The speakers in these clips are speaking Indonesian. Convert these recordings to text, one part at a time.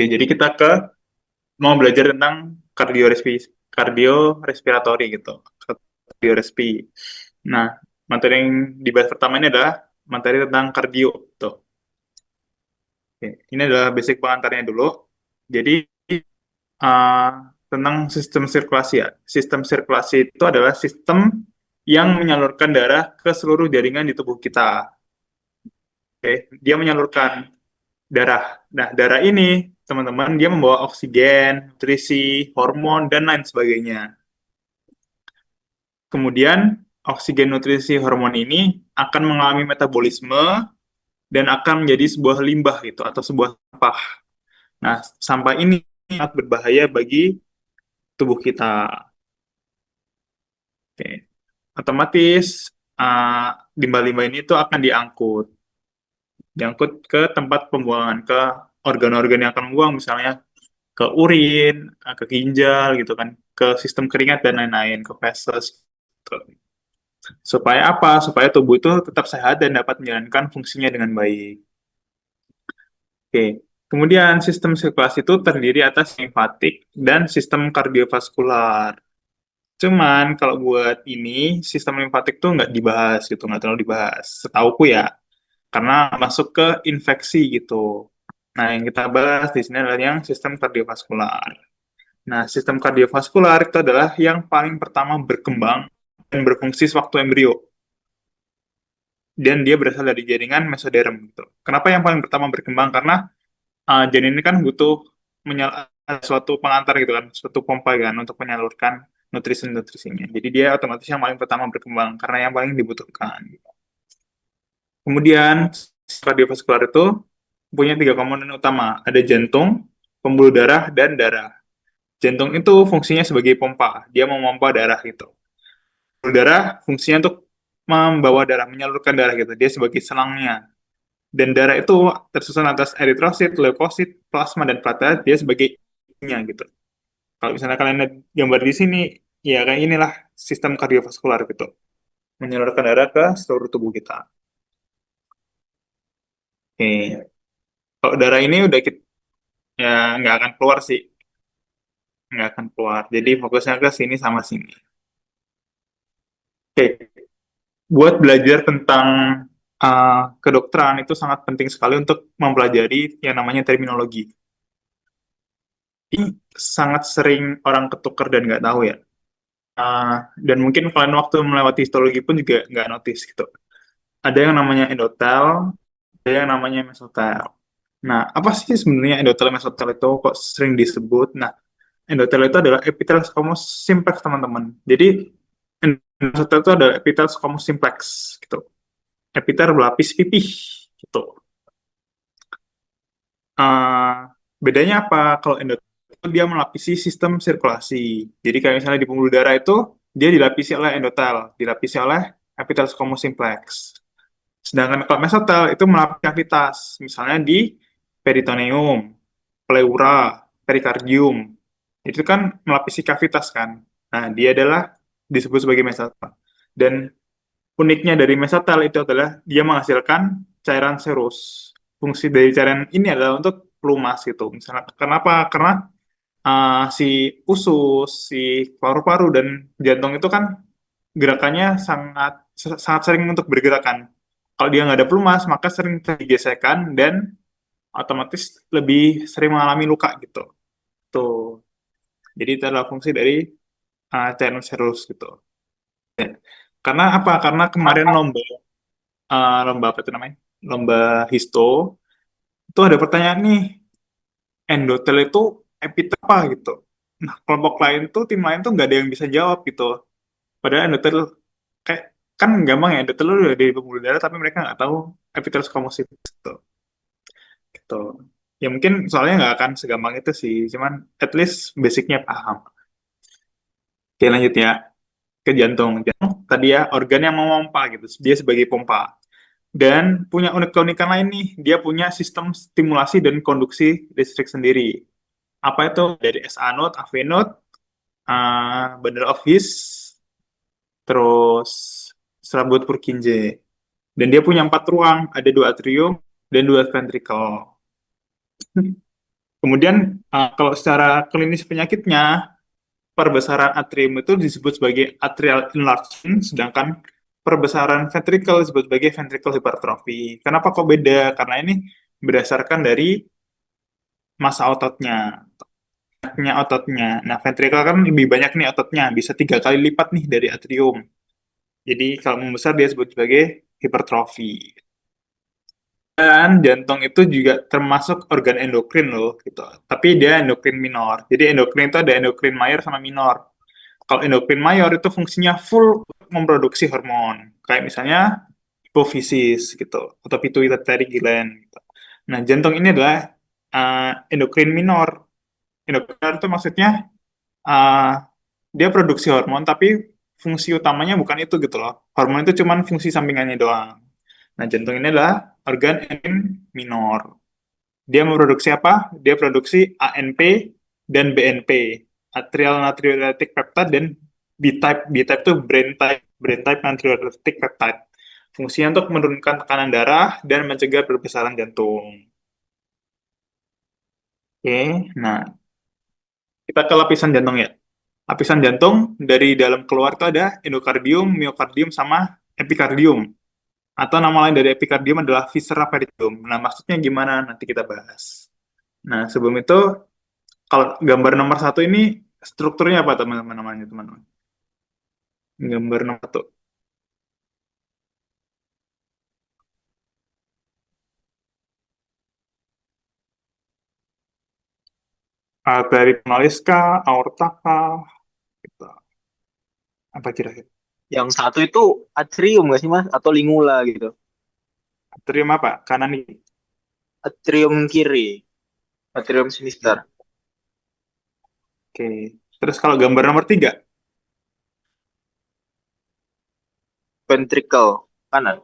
Jadi kita mau belajar tentang kardiorespiratori gitu, kardiorespi. Nah, materi yang dibahas pertama ini adalah materi tentang kardio. Tuh. Oke, ini adalah basic pengantarnya dulu. Jadi uh, tentang sistem sirkulasi ya. Sistem sirkulasi itu adalah sistem yang menyalurkan darah ke seluruh jaringan di tubuh kita. Oke, dia menyalurkan darah. Nah, darah ini, teman-teman, dia membawa oksigen, nutrisi, hormon, dan lain sebagainya. Kemudian, oksigen, nutrisi, hormon ini akan mengalami metabolisme dan akan menjadi sebuah limbah gitu atau sebuah sampah. Nah, sampah ini sangat berbahaya bagi tubuh kita. Oke. Otomatis limbah-limbah ini tuh akan diangkut ke tempat pembuangan, ke organ-organ yang akan membuang, misalnya ke urin, ke ginjal gitu kan, ke sistem keringat dan lain-lain, ke feses. Gitu. Supaya apa? Supaya tubuh itu tetap sehat dan dapat menjalankan fungsinya dengan baik. Oke. Kemudian sistem sirkulasi itu terdiri atas limfatik dan sistem kardiovaskular. Cuman kalau buat ini sistem limfatik tuh nggak dibahas gitu, nggak terlalu dibahas. Setauku ya, karena masuk ke infeksi gitu. Nah, yang kita bahas di sini adalah yang sistem kardiovaskular. Nah, sistem kardiovaskular itu adalah yang paling pertama berkembang dan berfungsi sewaktu embrio. Dan dia berasal dari jaringan mesoderm gitu. Kenapa yang paling pertama berkembang? Karena janin ini kan butuh suatu pengantar gitu kan, suatu pompa kan untuk menyalurkan nutrisi-nutrisinya. Jadi dia otomatis yang paling pertama berkembang karena yang paling dibutuhkan. Kemudian kardiovaskular itu punya tiga komponen utama, ada jantung, pembuluh darah, dan darah. Jantung itu fungsinya sebagai pompa, dia memompa darah gitu. Pembuluh darah fungsinya untuk membawa darah, menyalurkan darah gitu, dia sebagai selangnya. Dan darah itu tersusun atas eritrosit, leukosit, plasma, dan platelet, dia sebagai ininya gitu. Kalau misalnya kalian lihat gambar di sini, ya kayak inilah sistem kardiovaskular gitu, menyalurkan darah ke seluruh tubuh kita. Oke. Kalau darah ini udah kita, ya nggak akan keluar sih, nggak akan keluar. Jadi fokusnya ke sini sama sini. Oke, buat belajar tentang kedokteran itu sangat penting sekali untuk mempelajari yang namanya terminologi. Ini sangat sering orang ketukar dan nggak tahu ya. Dan mungkin kalian waktu melewati histologi pun juga nggak notice gitu. Ada yang namanya endotel, ada yang namanya mesotel. Nah, apa sih sebenarnya endotel mesotel itu kok sering disebut? Nah, endotel itu adalah epithelial squamous simplex, teman-teman. Jadi, endotel itu adalah epithelial squamous simplex gitu. Epithel berlapis pipih gitu. Uh, Bedanya apa? Kalau endotel itu dia melapisi sistem sirkulasi. Jadi kayak misalnya di pembuluh darah itu dia dilapisi oleh endotel, dilapisi oleh epithelial squamous simplex. Sedangkan kalau mesotel itu melapisi kavitas, misalnya di peritoneum, pleura, perikardium. Itu kan melapisi kavitas kan. Nah, dia adalah disebut sebagai mesotel. Dan uniknya dari mesotel itu adalah dia menghasilkan cairan serus. Fungsi dari cairan ini adalah untuk pelumas gitu. Misalnya kenapa? Karena si usus, si paru-paru dan jantung itu kan gerakannya sangat sering untuk bergerakan. Kalau dia nggak ada pelumas, maka sering tergesekan dan otomatis lebih sering mengalami luka gitu. Tuh. Jadi itu adalah fungsi dari cairan serus gitu. Karena apa? Karena kemarin lomba apa itu namanya? Lomba histo itu ada pertanyaan nih, endotel itu epitel apa gitu. Nah, kelompok lain tuh, tim lain tuh nggak ada yang bisa jawab gitu. Padahal endotel kayak kan gampang ya, endotel udah dari pembuluh darah tapi mereka nggak tahu epitel squamous itu gitu. Ya mungkin soalnya nggak akan segampang itu sih, cuman at least basicnya paham. Oke lanjut ya ke jantung. Jantung tadi ya organ yang memompa gitu, dia sebagai pompa. Dan punya keunikan lain nih, dia punya sistem stimulasi dan konduksi listrik sendiri. Apa itu? Dari SA node, AV node, bundle of His, terus serabut Purkinje. Dan dia punya empat ruang, ada dua atrium dan dua ventricle. Kemudian kalau secara klinis penyakitnya, perbesaran atrium itu disebut sebagai atrial enlargement, sedangkan perbesaran ventricle disebut sebagai ventricle hypertrophy. Kenapa kok beda? Karena ini berdasarkan dari massa ototnya, banyaknya ototnya. Nah, ventricle kan lebih banyak nih ototnya, bisa 3 kali lipat nih dari atrium. Jadi kalau membesar dia disebut sebagai hipertrofi. Dan jantung itu juga termasuk organ endokrin loh, gitu. Tapi dia endokrin minor. Jadi endokrin itu ada endokrin mayor sama minor. Kalau endokrin mayor itu fungsinya full memproduksi hormon, kayak misalnya hipofisis gitu, atau pituitary gland. Gitu. Nah, jantung ini adalah endokrin minor. Endokrin minor itu maksudnya uh, dia produksi hormon, tapi fungsi utamanya bukan itu gitu loh. Hormon itu cuma fungsi sampingannya doang. Nah, jantung ini adalah organ endokrin minor. Dia memproduksi apa? Dia produksi ANP dan BNP, atrial natriuretic peptide dan B-type. B-type itu brain type natriuretic peptide. Fungsinya untuk menurunkan tekanan darah dan mencegah perbesaran jantung. Oke, nah kita ke lapisan jantung ya. Lapisan jantung dari dalam keluar itu ada endokardium, miokardium, sama epikardium. Atau nama lain dari epikardium adalah viscera peridium. Nah, maksudnya gimana? Nanti kita bahas. Nah, sebelum itu, kalau gambar nomor satu ini strukturnya apa teman-teman namanya teman-teman? Gambar nomor satu. Arteri penulis kah? Aorta kah? Gitu. Apa kira-kira? Yang satu itu atrium nggak sih Mas? Atau lingula gitu? Atrium apa? Kanan nih. Atrium kiri, atrium sinister. Oke. Terus kalau gambar nomor tiga, Ventricle kanan.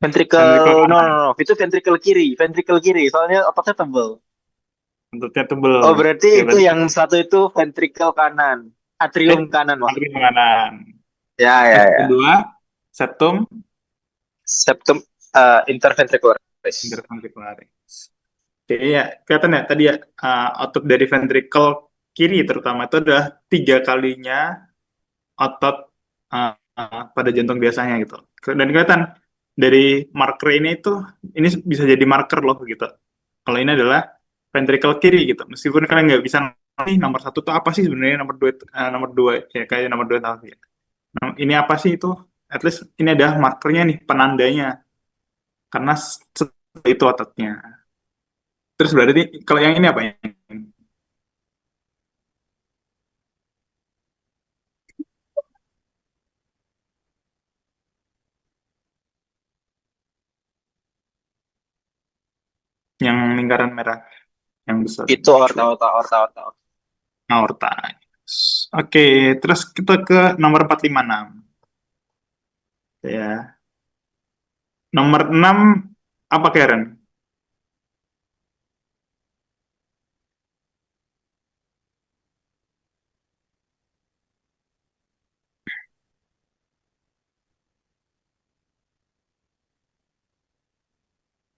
ventrikel Ventricle, no, kanan. no, no, itu ventricle kiri, ventricle kiri. Soalnya otaknya tebel. Bentuknya tebel. Oh, berarti Oke, itu berarti yang satu itu ventricle kanan, atrium kanan atrium maksudnya. kanan. Ya, Terus ya, ya. kedua, septum Septum interventricularis. interventricularis. Oke, ya, kelihatan ya tadi ya, otot dari ventrikel kiri terutama itu adalah 3 kalinya otot pada jantung biasanya gitu. Dan kelihatan dari marker ini bisa jadi marker loh gitu. Kalau ini adalah ventricle kiri gitu. Meskipun kalian nggak bisa ngerti nomor satu itu apa sih sebenarnya, nomor dua ya kayak nomor dua tahu ya. Nah, ini apa sih itu? At least ini adalah markernya nih, penandanya. Karena itu ototnya. Terus berarti kalau yang ini apa ya? Yang lingkaran merah yang besar. Itu aorta, aorta, aorta, aorta. Aorta. Oke, terus kita ke nomor 456. Ya. Nomor 6 apa Karen?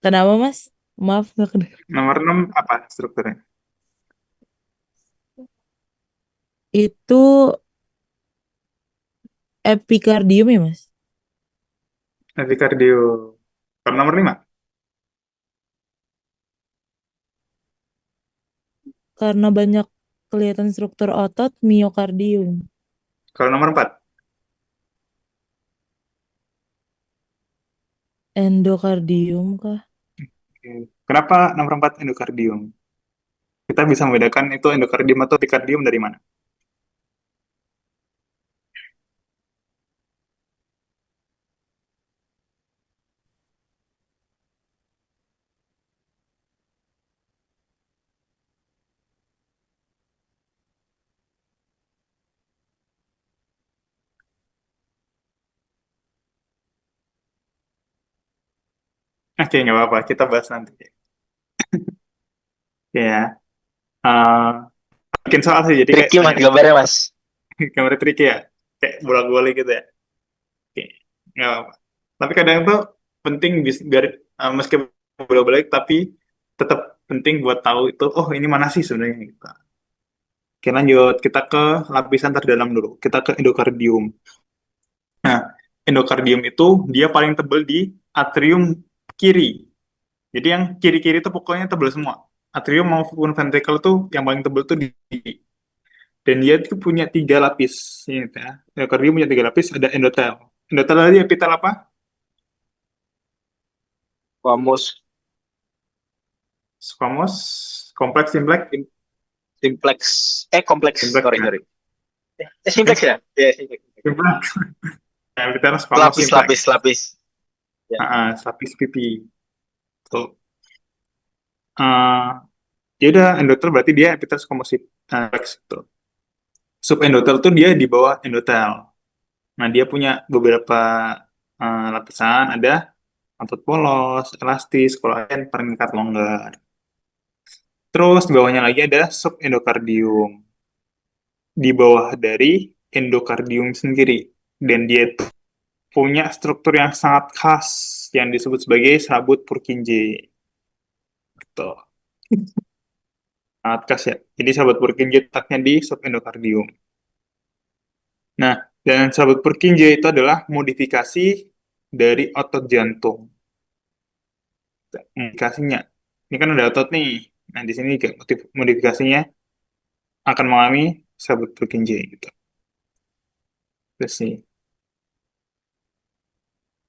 Kenapa, Mas? Maaf, nggak kedengeran. Nomor 6 apa strukturnya? Itu epikardium ya, Mas? Epikardio. Kalau nomor 5? Karena banyak kelihatan struktur otot, miokardium. Kalau nomor 4? Endokardium kah? Kenapa nomor 4 endokardium? Kita bisa membedakan itu endokardium atau epikardium dari mana? Oke, nggak apa-apa. Kita bahas nanti. Ya. eh Bikin soal sih, jadi kayak Tricky tanya mas gambarnya mas. gambar trik ya. Kayak bola-bola gitu ya. Oke, nggak apa-apa. Tapi kadang tuh penting biar meskipun bola balik tapi tetap penting buat tahu itu, oh ini mana sih sebenarnya gitu. Oke, lanjut. Kita ke lapisan terdalam dulu. Kita ke endokardium. Nah, endokardium itu dia paling tebal di atrium kiri. Jadi yang kiri-kiri itu pokoknya tebal semua. Atrium maupun ventricle tuh yang paling tebal tuh di dan dia tuh punya 3 lapis. Ingat ya. Endokardium punya 3 lapis, ada endotel. Endotel tadi epitel apa? Squamous, Squamous, kompleks, simplex, sim- simplex, kompleks, simplex sorry, ya. sorry. Simplex ya? Ya, simplex. Simplex. Nah, epitel squamous Lapis, simplex. lapis, lapis. Ya. Lapis pipi. Tuh. Ah, ya udah endotel berarti dia epitel squamous simplex itu. Subendotel tuh dia di bawah endotel. Nah, dia punya beberapa lapisan, ada otot polos, elastis, kolagen, peringkat longgar. Terus di bawahnya lagi ada subendokardium. Di bawah dari endokardium sendiri. Dan dia tuh punya struktur yang sangat khas yang disebut sebagai serabut Purkinje. Gitu. Sangat khas ya. Jadi serabut Purkinje letaknya di subendokardium. Nah, dan serabut Purkinje itu adalah modifikasi dari otot jantung. Modifikasinya. Ini kan ada otot nih. Nah, di sini juga modifikasinya akan mengalami serabut Purkinje gitu. Terus nih.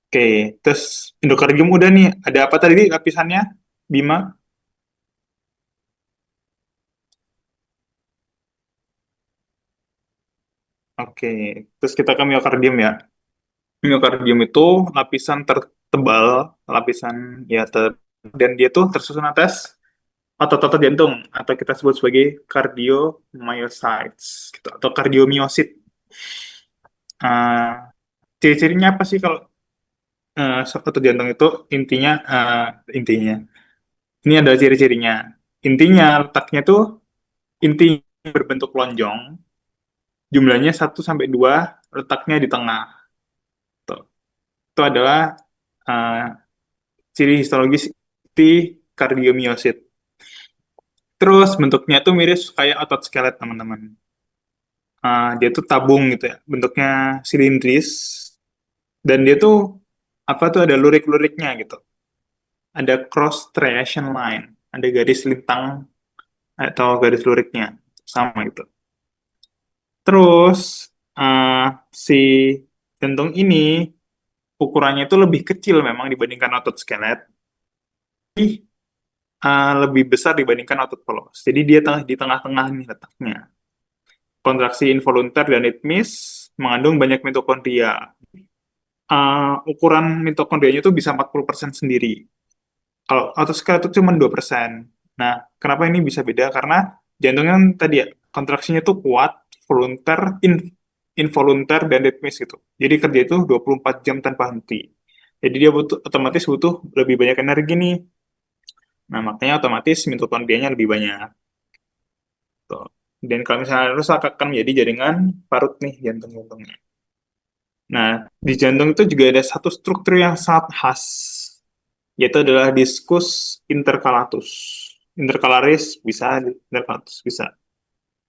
Oke, terus endokardium udah nih. Ada apa tadi lapisannya? Bima? Oke, terus kita ke miokardium ya. Miokardium itu lapisan tertebal, lapisan ya dan dia tuh tersusun atas otot-otot jantung atau kita sebut sebagai cardiomyocytes gitu atau kardiomyosit. Uh, Ciri-cirinya apa sih kalau otot jantung itu intinya ini adalah ciri-cirinya. Intinya letaknya tuh inti berbentuk lonjong, jumlahnya 1 sampai 2, letaknya di tengah. Tuh. Itu adalah uh, ciri histologis di kardiomyosit. Terus bentuknya tuh mirip kayak otot skelet teman-teman. Dia tuh tabung gitu ya, bentuknya silindris dan dia tuh apa tuh ada lurik-luriknya gitu. Ada cross striation line, ada garis lintang atau garis luriknya sama gitu. Terus uh, si jantung ini ukurannya itu lebih kecil memang dibandingkan otot skelet, tapi lebih besar dibandingkan otot polos. Jadi dia di tengah-tengah nih letaknya. Kontraksi involunter dan ritmis mengandung banyak mitokondria. Ukuran mitokondrianya itu bisa 40% sendiri. Kalau otoskala itu cuma 2%. Nah, kenapa ini bisa beda? Karena jantungnya kan tadi ya, kontraksinya tuh kuat, volunter, involunter, dan ritmis gitu. Jadi kerja itu 24 jam tanpa henti. Jadi dia otomatis butuh lebih banyak energi nih. Nah, makanya otomatis mitokondrianya lebih banyak. Tuh. Dan kalau misalnya rusak akan menjadi jaringan parut nih jantung-jantungnya. Nah, di jantung itu juga ada satu struktur yang sangat khas, yaitu adalah diskus intercalatus. Intercalaris bisa, intercalatus bisa.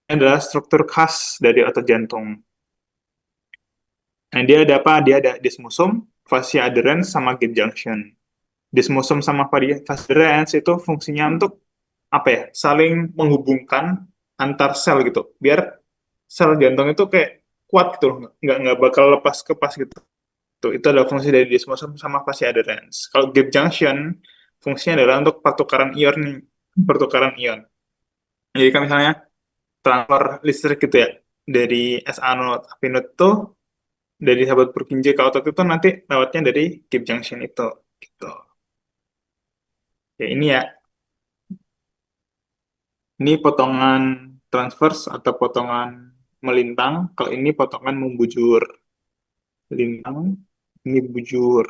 Ini adalah struktur khas dari otot jantung. Nah, dia ada apa? Dia ada desmosum, fascia adherens, sama gate junction. Desmosum sama fascia adherens itu fungsinya untuk apa ya? Saling menghubungkan antar sel gitu. Biar sel jantung itu kayak kuat gitu loh, nggak bakal lepas kepas gitu. Tuh, itu adalah fungsi dari desmosum sama fascia adherens. Kalau gap junction, fungsinya adalah untuk pertukaran ion nih, pertukaran ion. Jadi kan misalnya transfer listrik gitu ya, dari SA node AP node tuh dari sahabat Purkinje ke otot itu nanti lewatnya dari gap junction itu. Gitu. Ya ini ya, ini potongan transverse atau potongan melintang. Kalau ini potongan membujur. Melintang, ini bujur.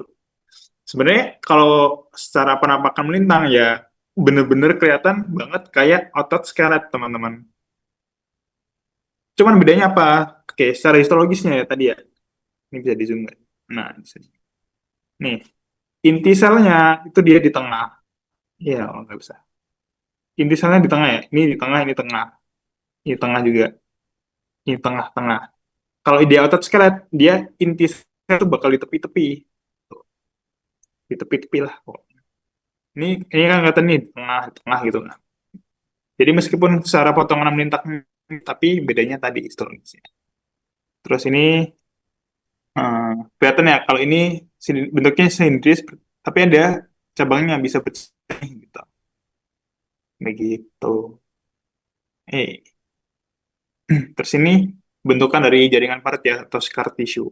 Sebenarnya kalau secara penampakan melintang ya bener-bener kelihatan banget kayak otot skelet teman-teman. Cuman bedanya apa? Oke, secara histologisnya ya tadi ya. Ini bisa di zoom nggak? Nah, bisa. Nih, inti selnya itu dia di tengah. Iya, oh, nggak bisa. inti selnya di tengah ya. Ini di tengah, ini tengah. Ini tengah juga. Ini tengah-tengah. Kalau di otot skelet, dia inti sel tuh bakal di tepi-tepi. Tuh, di tepi-tepi lah. Ini kan kelihatan nih, di tengah gitu. Nah, jadi meskipun secara potongan melintak, tapi bedanya tadi histologisnya. Terus ini eh, kelihatan ya, kalau ini bentuknya silindris, tapi ada cabangnya bisa pecah gitu. Begitu. Eh, terus ini bentukan dari jaringan parat ya, atau scar tissue.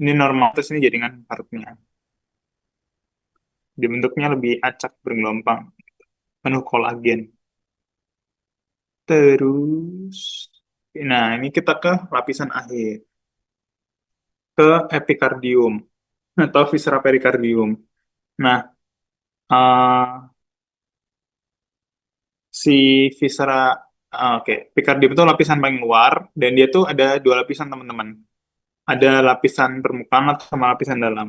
Ini normal, terus ini jaringan paratnya. Dibentuknya lebih acak bergelombang, penuh kolagen. Terus, nah ini kita ke lapisan akhir, ke epikardium atau viscera perikardium. Nah, eh, si viscera, oke, epikardium itu lapisan paling luar, dan dia tuh ada dua lapisan teman-teman. Ada lapisan permukaan atau sama lapisan dalam.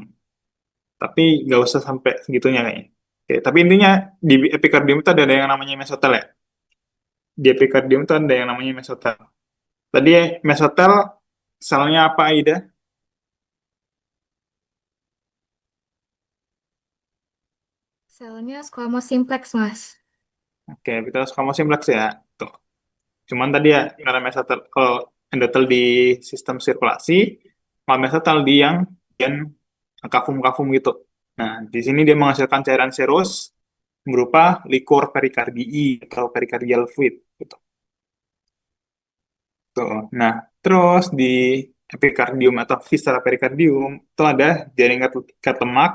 Tapi nggak usah sampai segitunya kayaknya. Oke, tapi intinya di epikardium itu ada yang namanya mesotel ya. Di epikardium itu ada yang namanya mesotel. Tadi mesotel selnya apa, Aida? Selnya squamous simplex, Mas. Oke, kita kamu simplex ya. Tuh. Cuman tadi ya, karena mesotel, kalau endotel di sistem sirkulasi, kalau mesotel di yang bagian kafum-kafum gitu. Nah, di sini dia menghasilkan cairan serus berupa liquor perikardii atau pericardial fluid. Gitu. Tuh. Nah, terus di epikardium atau viscera perikardium itu ada jaringan ikat lemak,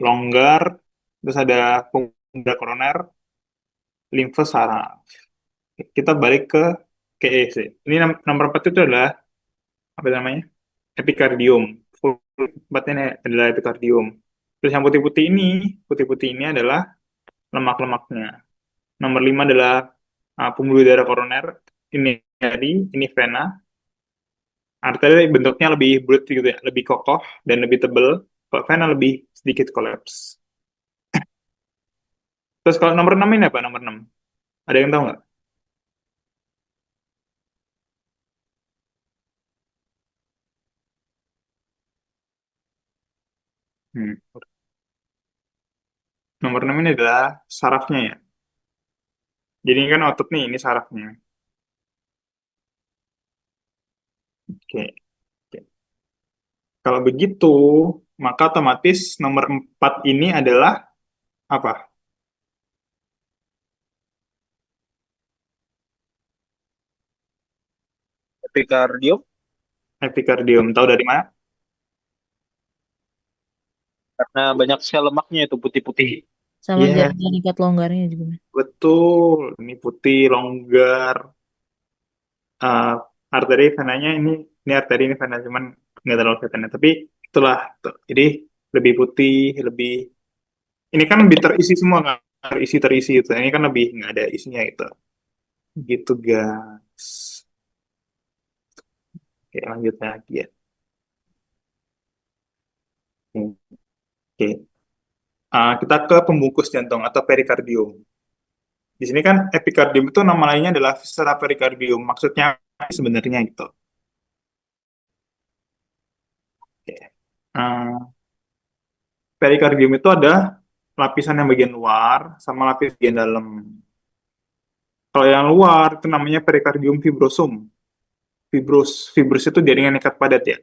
longgar, terus ada punggung koroner, limfe saraf. Kita balik ke KEC. Ini nomor 4 itu adalah apa namanya? Epikardium. Full tempatnya adalah epikardium. Terus yang putih-putih ini adalah lemak-lemaknya. Nomor 5 adalah pembuluh darah koroner. Ini ini vena. Arteri bentuknya lebih bulat gitu ya, lebih kokoh dan lebih tebal. Kalau vena lebih sedikit kolaps. Terus kalau nomor 6 ini apa? Nomor 6. Ada yang tahu nggak? Hmm. Nomor 6 ini adalah sarafnya ya. Jadi ini kan otot nih, ini sarafnya. Oke. Oke. Kalau begitu, maka otomatis nomor 4 ini adalah apa? Epikardium Epikardium. Tahu dari mana? karena banyak sel lemaknya itu putih-putih. Sama Iya, jaringan ikat longgarnya juga, Mas. betul. Ini putih, longgar. Eh, arteri venanya ini arteri ini vena, cuman nggak terlalu kelihatan. Tapi itulah. Tuh. Jadi lebih putih, lebih. Ini kan lebih terisi semua, nggak terisi itu. Ini kan lebih nggak ada isinya gitu. Gitu, guys. Oke, lanjut lagi ya. Oke. Kita ke pembungkus jantung atau perikardium. Di sini kan epikardium itu nama lainnya adalah viscera perikardium. Maksudnya sebenarnya gitu. Oke. Uh, Perikardium itu ada lapisan yang bagian luar sama lapis bagian dalam. Kalau yang luar itu namanya perikardium fibrosum. Fibrus itu jaringan ikat padat ya.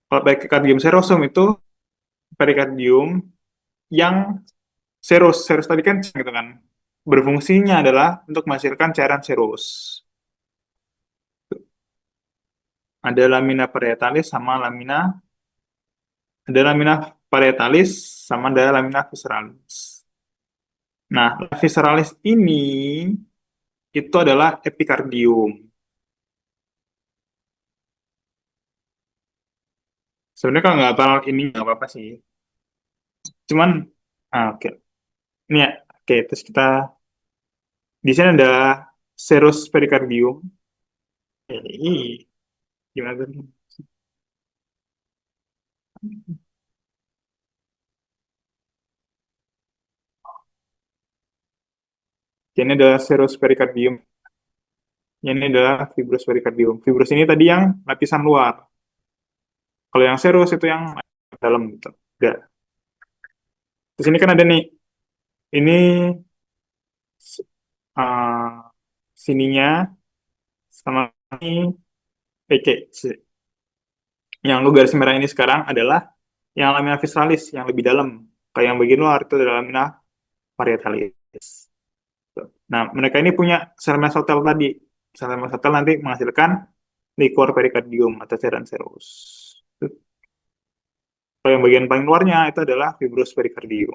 Kalau perikardium serosum itu perikardium yang serus tadi kan gitu kan. Berfungsinya adalah untuk menghasilkan cairan serus. Ada lamina parietalis sama lamina parietalis sama ada lamina visceralis. Nah, visceralis ini itu adalah epikardium. Sebenarnya kalau nggak hafal ini nggak apa-apa sih. Cuman, oke. Ini ya, oke. Terus kita di sini ada serus perikardium. Gimana tuh? Ini adalah serous pericardium. Ini adalah fibrous pericardium. Fibrous ini tadi yang lapisan luar. Kalau yang serous itu yang dalam gitu. Enggak. Terus ini kan ada nih. Ini uh, sininya sama ini PK. Yang lu garis merah ini sekarang adalah yang lamina visceralis, yang lebih dalam. Kayak yang bagian luar itu adalah lamina parietalis. Nah, mereka ini punya sel mesotel tadi. Sel mesotel nanti menghasilkan liquor pericardium atau cairan serous. Kalau yang bagian paling luarnya itu adalah fibrous pericardium.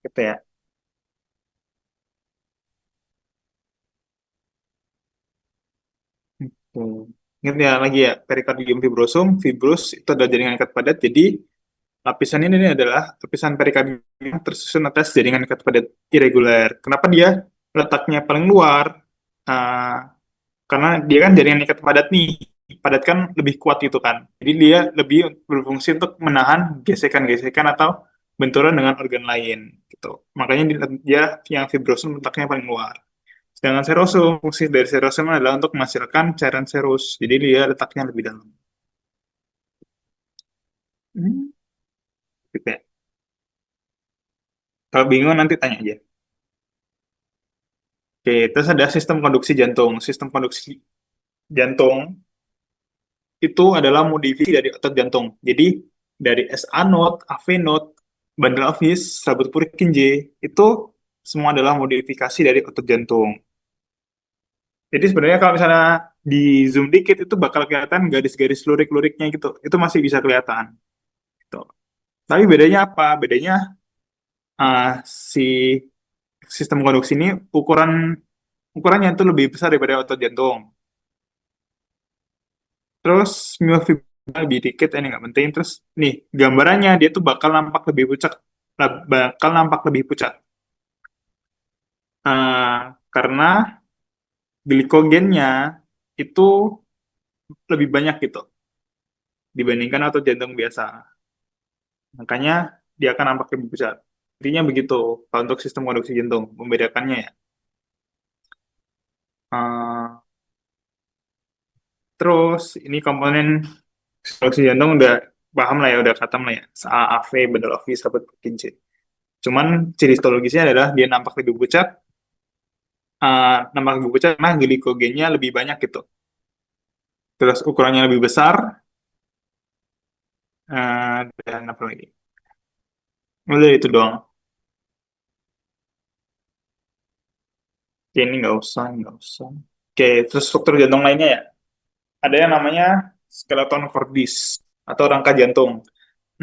Gitu ya. Ingat ya lagi ya, pericardium fibrosum, fibrous itu adalah jaringan ikat padat. Jadi lapisan ini adalah lapisan perikardium yang tersusun atas jaringan ikat padat irregular. Kenapa dia letaknya paling luar? Uh, karena dia kan jaringan ikat padat nih, padat kan lebih kuat gitu kan. Jadi dia lebih berfungsi untuk menahan gesekan-gesekan atau benturan dengan organ lain gitu. Makanya dia yang fibrosum letaknya paling luar. Sedangkan serosum, fungsi dari serosum adalah untuk menghasilkan cairan serus. Jadi dia letaknya lebih dalam. Gitu ya. Kalau bingung nanti tanya aja. Oke, terus ada sistem konduksi jantung. Sistem konduksi jantung itu adalah modifikasi dari otot jantung. Jadi dari SA node, AV node, bundle of His, sabut Purkinje, itu semua adalah modifikasi dari otot jantung. Jadi sebenarnya kalau misalnya di zoom dikit itu bakal kelihatan garis-garis lurik-luriknya gitu. Itu masih bisa kelihatan. Gitu. Tapi bedanya apa? Bedanya si sistem konduksi ini ukurannya itu lebih besar daripada otot jantung. Terus miofibril lebih dikit, ini nggak penting. Terus nih gambarannya dia tuh bakal nampak lebih pucat. Karena glikogennya itu lebih banyak gitu dibandingkan otot jantung biasa. Makanya dia akan nampak lebih pucat. Intinya begitu kalau untuk sistem konduksi jantung membedakannya ya. Eh, terus ini komponen konduksi jantung udah paham lah ya, udah khatam lah ya. AAV, bundle of His, sahabat Purkinje. Cuman ciri histologisnya adalah dia nampak lebih pucat, nampak lebih pucat karena glikogennya lebih banyak gitu. Terus ukurannya lebih besar, dan apa lagi? Udah itu doang. Oke, ini nggak usah, nggak usah. Oke, terus struktur jantung lainnya ya. Ada yang namanya skeleton cordis atau rangka jantung.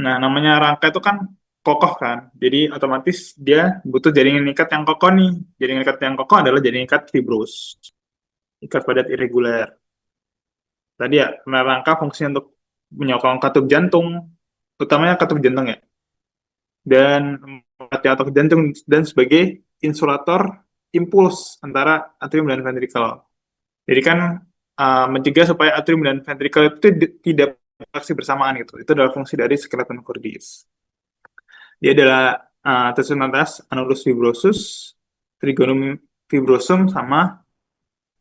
Nah, namanya rangka itu kan kokoh kan. Jadi otomatis dia butuh jaringan ikat yang kokoh nih. Jaringan ikat yang kokoh adalah jaringan ikat fibrous. Ikat padat irregular. Tadi ya, karena rangka fungsinya untuk menyokong katup jantung, utamanya katup jantung ya, dan melatih otot jantung dan sebagai insulator impuls antara atrium dan ventrikel. Jadi kan mencegah supaya atrium dan ventrikel itu tidak beraksi bersamaan gitu. Itu adalah fungsi dari skeleton cordis. Dia adalah tersusun atas annulus fibrosus, trigonum fibrosum, sama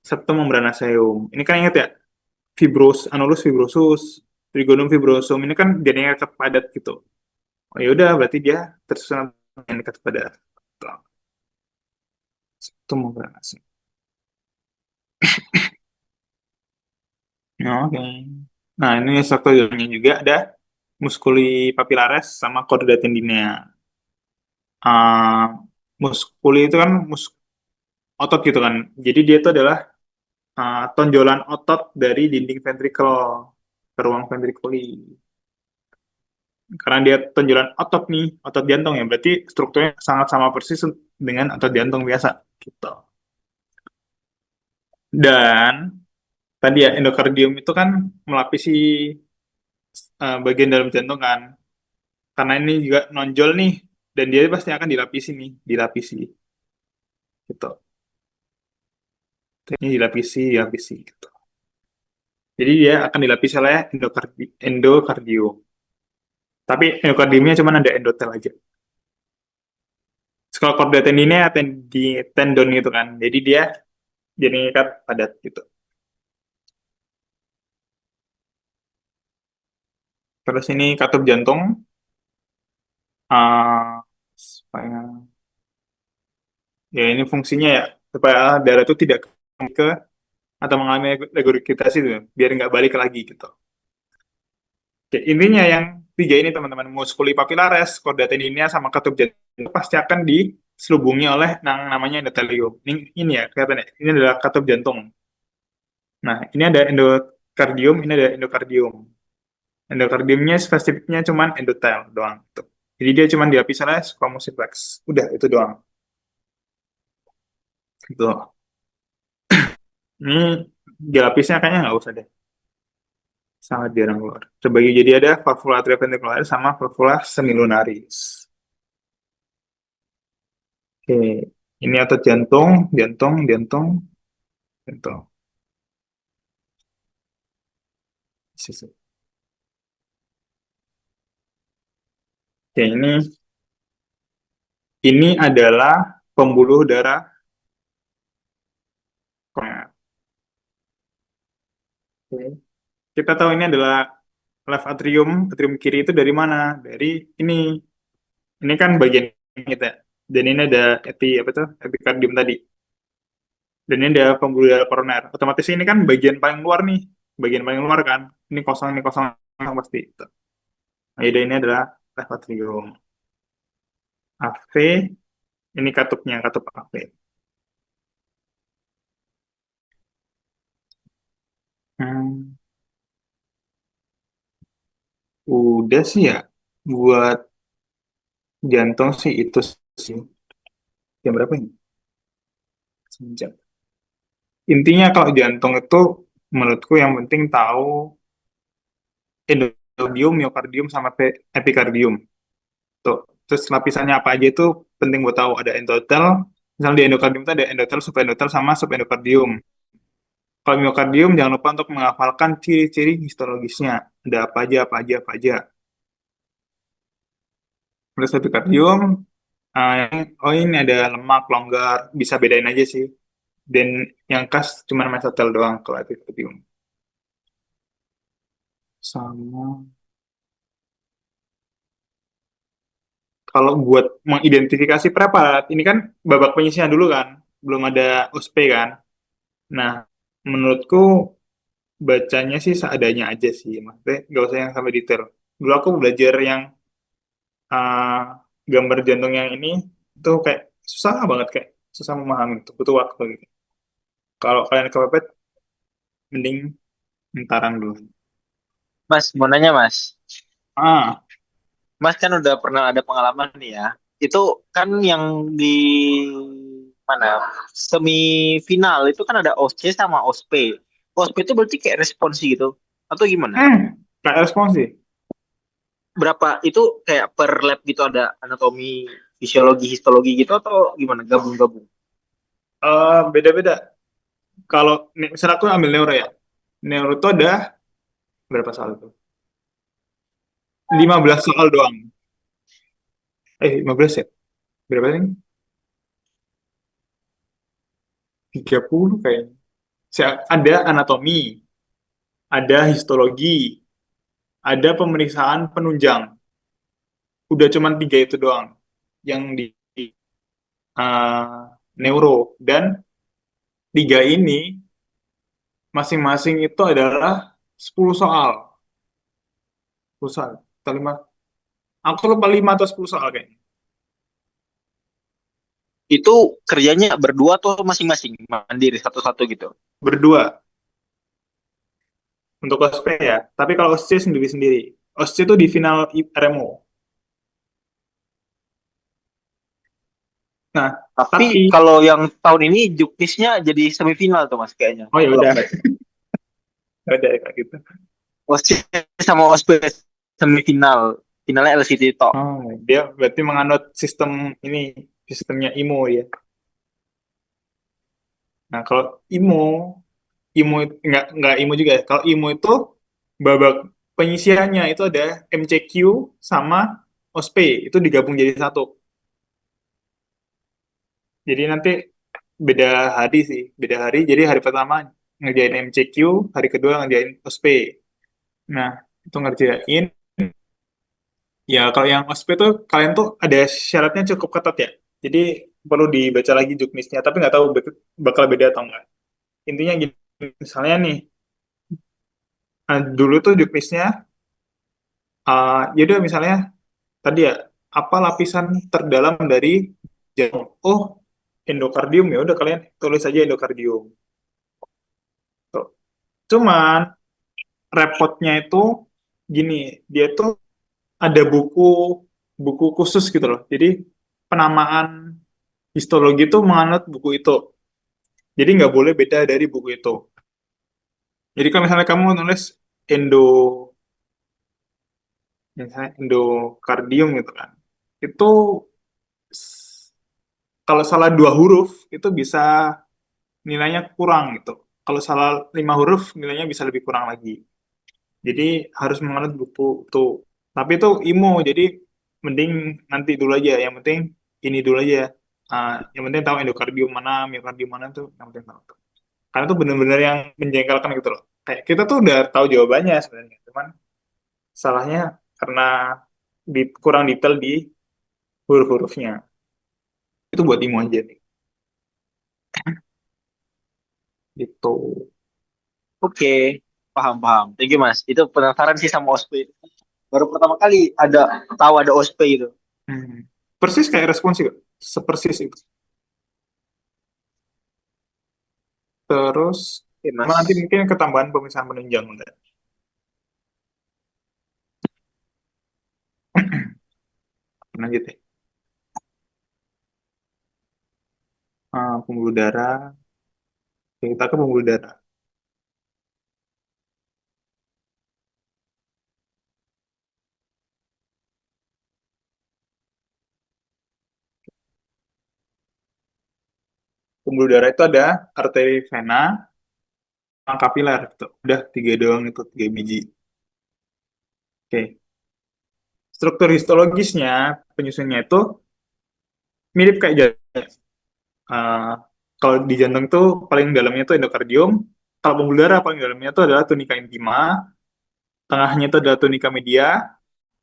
septum membranaceum. Ini kan ingat ya, annulus fibrosus, trigonum fibrosum ini kan jaringan ikat padat gitu. Oh ya udah, berarti dia tersusun dengan ikat padat. Septum membranaceum. Oke. Nah, ini strukturnya juga ada muskuli papilares sama chorda tendinea. Uh, muskuli itu kan otot gitu kan. Jadi dia itu adalah tonjolan otot dari dinding ventrikel ke ruang ventrikuli. Karena dia tonjolan otot nih, otot jantung ya, berarti strukturnya sangat sama persis dengan otot jantung biasa. Gitu. Dan tadi ya endokardium itu kan melapisi bagian dalam jantung kan. Karena ini juga nonjol nih, dan dia pasti akan dilapisi gitu. Ini dilapisi gitu. Jadi dia akan dilapisi oleh endokardium. Tapi endokardiumnya cuma ada endotel aja. Kalau korda tendinnya tendon gitu kan. Jadi dia jadi ngikat padat gitu. Terus ini katup jantung. ah supaya ya ini fungsinya ya supaya darah itu tidak ke atau mengalami regurgitasi itu biar nggak balik lagi gitu. Oke, intinya yang tiga ini teman-teman musculi papillaris, chorda tendinia sama katup jantung pasti akan diselubungi oleh yang namanya endotelium. Ini ya kelihatan ya. Ini adalah katup jantung. Nah, ini ada endokardium, ini ada endokardium. Endokardiumnya spesifiknya cuman endotel doang. Tuh. Jadi dia cuma dilapisi oleh squamous simplex. Udah itu doang. Gitu. Ini dilapisnya kayaknya nggak usah deh. Sangat jarang keluar. Terbagi jadi ada valvula atrioventricularis sama valvula semilunaris. Oke, ini otot jantung, jantung, jantung, jantung. Sisi. Oke, ini adalah pembuluh darah koroner. Oke. Kita tahu ini adalah left atrium, atrium kiri itu dari mana? Dari ini. Ini kan bagian kita. Dan ini ada apa tuh? Epikardium tadi. Dan ini ada pembuluh darah koroner. Otomatis ini kan bagian paling luar nih. Bagian paling luar kan. Ini kosong pasti. Nah, jadi ini adalah left atrium. AV, ini katupnya, katup AV. Hmm, udah sih ya. Buat jantung sih itu sih. Jam berapa ini? Sejam. Intinya kalau jantung itu menurutku yang penting tahu endokardium, miokardium, sama epikardium. Tuh. Terus lapisannya apa aja itu penting buat tahu. Ada endotel, misalnya di endokardium itu ada endotel, subendotel, sama subendokardium. Kalau miokardium jangan lupa untuk menghafalkan ciri-ciri histologisnya. Ada apa aja, apa aja, apa aja. Terus epikardium, oh ini ada lemak, longgar, bisa bedain aja sih. Dan yang khas cuma mesotel doang kalau epikardium. Sama kalau buat mengidentifikasi preparat, ini kan babak penyisian dulu kan, belum ada USP kan. Nah, menurutku bacanya sih seadanya aja sih, maksudnya nggak usah yang sampai detail. Dulu aku belajar yang uh, gambar jantung yang ini, itu kayak susah banget, kayak susah memahami, itu butuh waktu gitu. Kalau kalian kepepet, mending entaran dulu. Mas, mau nanya Mas. Ah, Mas kan udah pernah ada pengalaman nih ya. Itu kan yang di mana semifinal itu kan ada OC sama OSP. OSP itu berarti kayak responsi gitu atau gimana? kayak respon sih. Berapa itu kayak per lab gitu ada anatomi, fisiologi, histologi gitu atau gimana? Gabung-gabung. Beda-beda. Kalau misalnya aku ambil neuro ya, neuro itu ada berapa soal itu? 15 soal doang. 15 ya? Berapa sih? 30 kayaknya. Ada anatomi, ada histologi, ada pemeriksaan penunjang. Udah cuman 3 itu doang yang di neuro. Dan 3 ini masing-masing itu adalah 10 soal. 10 soal. Atau 5. Aku lupa 5 atau 10 soal kayaknya. Itu kerjanya berdua atau masing-masing mandiri satu-satu gitu. Berdua untuk OSP ya. Tapi kalau OSC sendiri-sendiri. OSC itu di final RMO. Nah, Tapi tapi kalau yang tahun ini juknisnya jadi semifinal tuh Mas kayaknya. oh ya Kalau udah, enggak. udah kayak gitu. OSC sama OSP semifinal. Finalnya LCT tok. Oh, dia berarti menganut sistem ini, sistemnya IMO ya. Nah, kalau IMO, IMO nggak IMO juga ya. Kalau IMO itu babak penyisiannya itu ada MCQ sama OSP, itu digabung jadi satu. Jadi nanti beda hari sih, beda hari. Jadi hari pertama ngerjain MCQ, hari kedua ngerjain OSP. Nah, itu ngerjain. Ya, kalau yang OSP tuh kalian tuh ada syaratnya cukup ketat ya. Jadi perlu dibaca lagi juknisnya, tapi nggak tahu bakal beda atau enggak. Intinya gini, misalnya nih, dulu tuh juknisnya, ya udah misalnya tadi ya, apa lapisan terdalam dari jantung? Oh, endokardium ya udah kalian tulis aja endokardium. Tuh. Cuman repotnya itu gini, dia tuh ada buku buku khusus gitu loh. Jadi penamaan histologi itu menganut buku itu. Jadi nggak boleh beda dari buku itu. Jadi kalau misalnya kamu nulis endo, misalnya endokardium gitu kan, itu s- kalau salah 2 huruf itu bisa nilainya kurang gitu. Kalau salah 5 huruf nilainya bisa lebih kurang lagi. Jadi harus menganut buku itu. Tapi itu IMO, jadi mending nanti dulu aja. Yang penting ini dulu aja. Yang penting tahu endokardium mana, miokardium mana tuh yang penting tahu. Karena itu benar-benar yang menjengkelkan gitu loh. Kayak kita tuh udah tahu jawabannya sebenarnya, cuman salahnya karena kurang detail di huruf-hurufnya. Itu buat IMO aja nih. Gitu. Oke, paham paham. Thank you Mas. Itu penasaran sih sama OSP. Baru pertama kali tahu ada OSP itu. Hmm. Persis kayak responsif, sepersis itu. Terus Oke sama nanti Mas. mungkin ketambahan pemisahan penunjang udah. Lanjut ya. Pembuluh darah. Oke, kita ke pembuluh darah. Pembuluh darah itu ada arteri vena, sama kapiler. Gitu. Udah 3 doang itu, 3 biji. Oke. Struktur histologisnya, penyusunnya itu mirip kayak jantung. Eh, kalau di jantung tuh paling dalamnya itu endokardium. Kalau pembuluh darah paling dalamnya itu adalah tunika intima. Tengahnya itu adalah tunika media.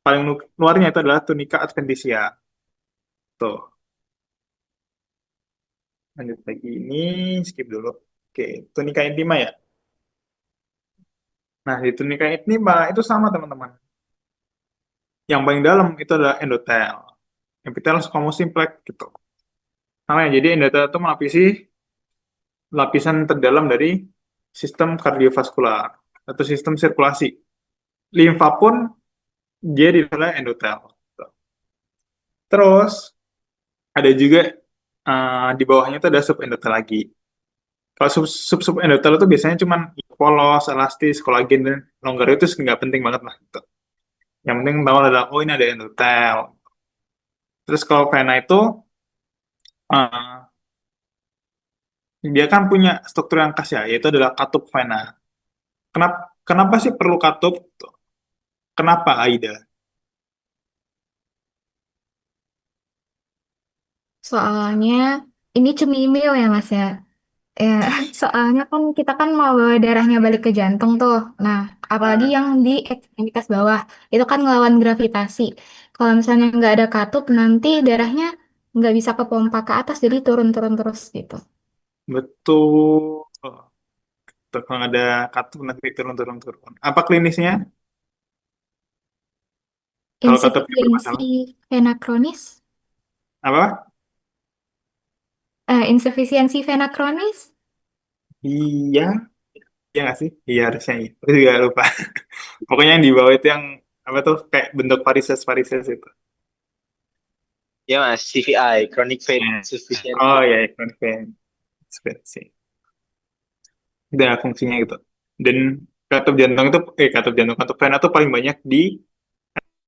Paling luarnya itu adalah tunika adventitia. Tuh. Lanjut lagi ini, skip dulu. Oke, tunika intima ya. Nah, di tunika intima itu sama teman-teman. Yang paling dalam itu adalah endotel. Epitel squamous simplex gitu. Namanya, jadi endotel itu melapisi lapisan terdalam dari sistem kardiovaskular atau sistem sirkulasi. Limfa pun dia di dalam endotel. Terus ada juga di bawahnya itu ada subendotel lagi. Kalau subendotel itu biasanya cuma polos, elastis, kolagen dan longgar itu nggak penting banget lah. Gitu. Yang penting tahu adalah oh ini ada endotel. Terus kalau vena itu uh, dia kan punya struktur yang khas ya, yaitu adalah katup vena. Kenapa kenapa sih perlu katup? Kenapa Aida? Soalnya ini cemimil ya Mas ya. Ya, soalnya kan kita kan mau bawa darahnya balik ke jantung tuh. Nah, apalagi Nah, yang di ekstremitas bawah, itu kan ngelawan gravitasi. Kalau misalnya nggak ada katup, nanti darahnya nggak bisa kepompa ke atas, jadi turun-turun terus gitu. betul. Tuh, kalau ada katup nanti turun-turun-turun. Apa klinisnya? Kalau katupnya Insufisiensi bermasalah. vena kronis, Apa? insufisiensi vena kronis, Iya, iya nggak sih? Iya harusnya iya. Aku juga lupa. Pokoknya yang di bawah itu yang apa tuh kayak bentuk varises-varises itu. Ya Mas, CVI, Chronic Fatigue Hmm. Oh Insufficiency. ya, konvensi. Udah fungsinya gitu. Dan katup jantung katup vena tuh paling banyak di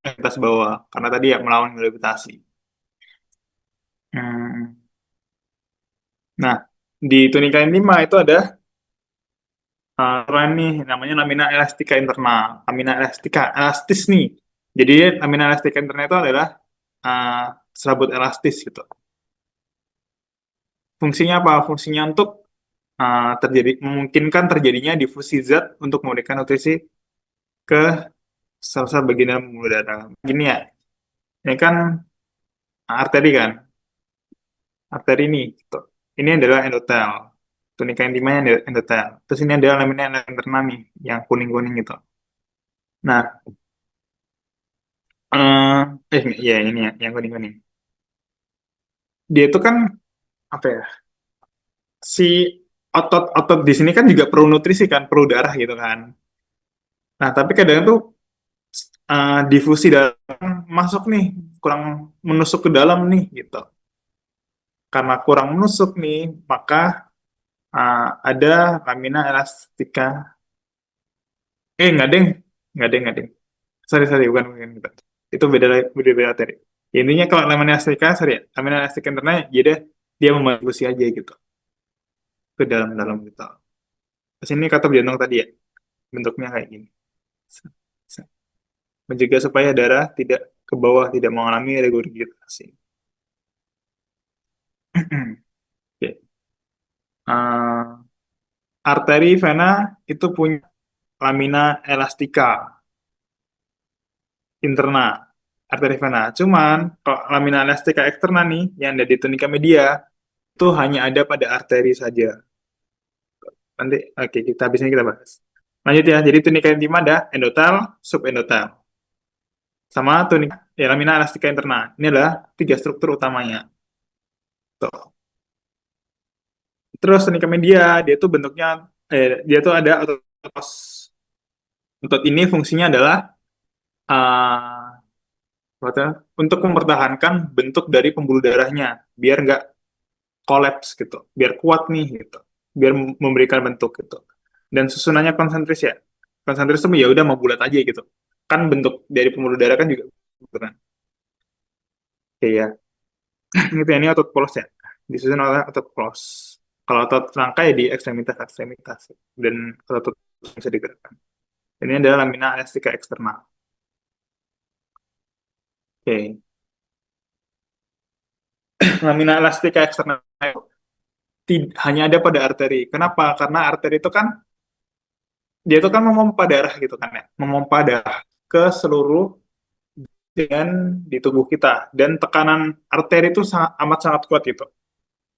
atas bawah karena tadi ya melawan gravitasi. Hmm. Nah, di tunika intima itu ada keren nih namanya lamina elastica interna. Lamina elastica elastis nih. Jadi lamina elastica interna itu adalah uh, serabut elastis gitu. Fungsinya apa? Fungsinya untuk memungkinkan terjadinya difusi zat untuk memberikan nutrisi ke sel-sel bagian dalam pembuluh darah. Gini ya, ini kan arteri kan, arteri ini. Gitu. Ini adalah endotel. Tunika intimanya endotel. Terus ini adalah lamina interna nih, yang kuning-kuning gitu. Nah, ya ini ya, yang kuning-kuning. Dia itu kan apa ya? Si otot-otot di sini kan juga perlu nutrisi kan, perlu darah gitu kan. Nah, tapi kadang tuh difusi darah masuk nih, kurang menusuk ke dalam nih gitu. Karena kurang menusuk nih, maka ada lamina elastika. Nggak deng, nggak deng. Sorry, bukan gitu. Itu beda beda beda tadi. Ya, intinya kalau lamina elastika, sorry ya, lamina elastika interna, jadi dia membantu fusi aja gitu, ke dalam-dalam gitu. Terus ini kata jantung tadi ya, bentuknya kayak gini. Mencegah supaya darah tidak ke bawah, tidak mengalami regurgitasi. Oke. Eh, arteri vena itu punya lamina elastika interna, arteri vena. Cuman kalau lamina elastika eksterna nih yang ada di tunika media itu hanya ada pada arteri saja. Nanti oke, kita habis ini kita bahas. Lanjut ya. Jadi tunika intima ada endotel, subendotel. Sama tunika ya lamina elastika interna. Ini adalah tiga struktur utamanya. Tuh. Terus tunika media dia tuh bentuknya dia tuh ada otot. Otot ini fungsinya adalah uh, untuk mempertahankan bentuk dari pembuluh darahnya biar nggak kolaps gitu, biar kuat nih gitu, biar memberikan bentuk gitu. Dan susunannya konsentris ya, konsentris itu ya udah mau bulat aja gitu. Kan bentuk dari pembuluh darah kan juga gitu kan. Oke ya, gitu ya, ini otot polos ya, disusun oleh otot polos. Kalau otot rangka ya di ekstremitas dan otot bisa digerakkan. Ini adalah lamina elastika eksternal. Oke, lamina elastika eksternal hanya ada pada arteri. Kenapa? Karena arteri itu kan dia itu kan memompa darah gitu kan ya, memompa darah ke seluruh bagian di tubuh kita dan tekanan arteri itu amat sangat kuat gitu.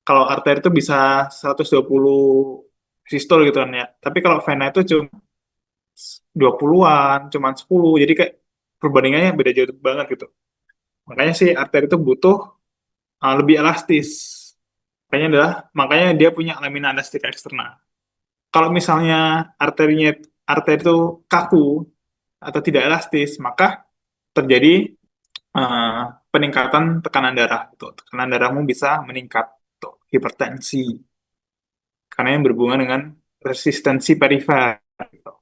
Kalau arteri itu bisa 120 sistol gitu kan ya. Tapi kalau vena itu cuma 20-an, cuma 10. Jadi kayak perbandingannya beda jauh banget gitu. Makanya sih arteri itu butuh lebih elastis. Makanya dia punya lamina elastika eksterna. Kalau misalnya arteri itu kaku atau tidak elastis, maka terjadi eh, peningkatan tekanan darah. Gitu. Tekanan darahmu bisa meningkat, gitu. Hipertensi, karena yang berhubungan dengan resistensi perifer. Gitu.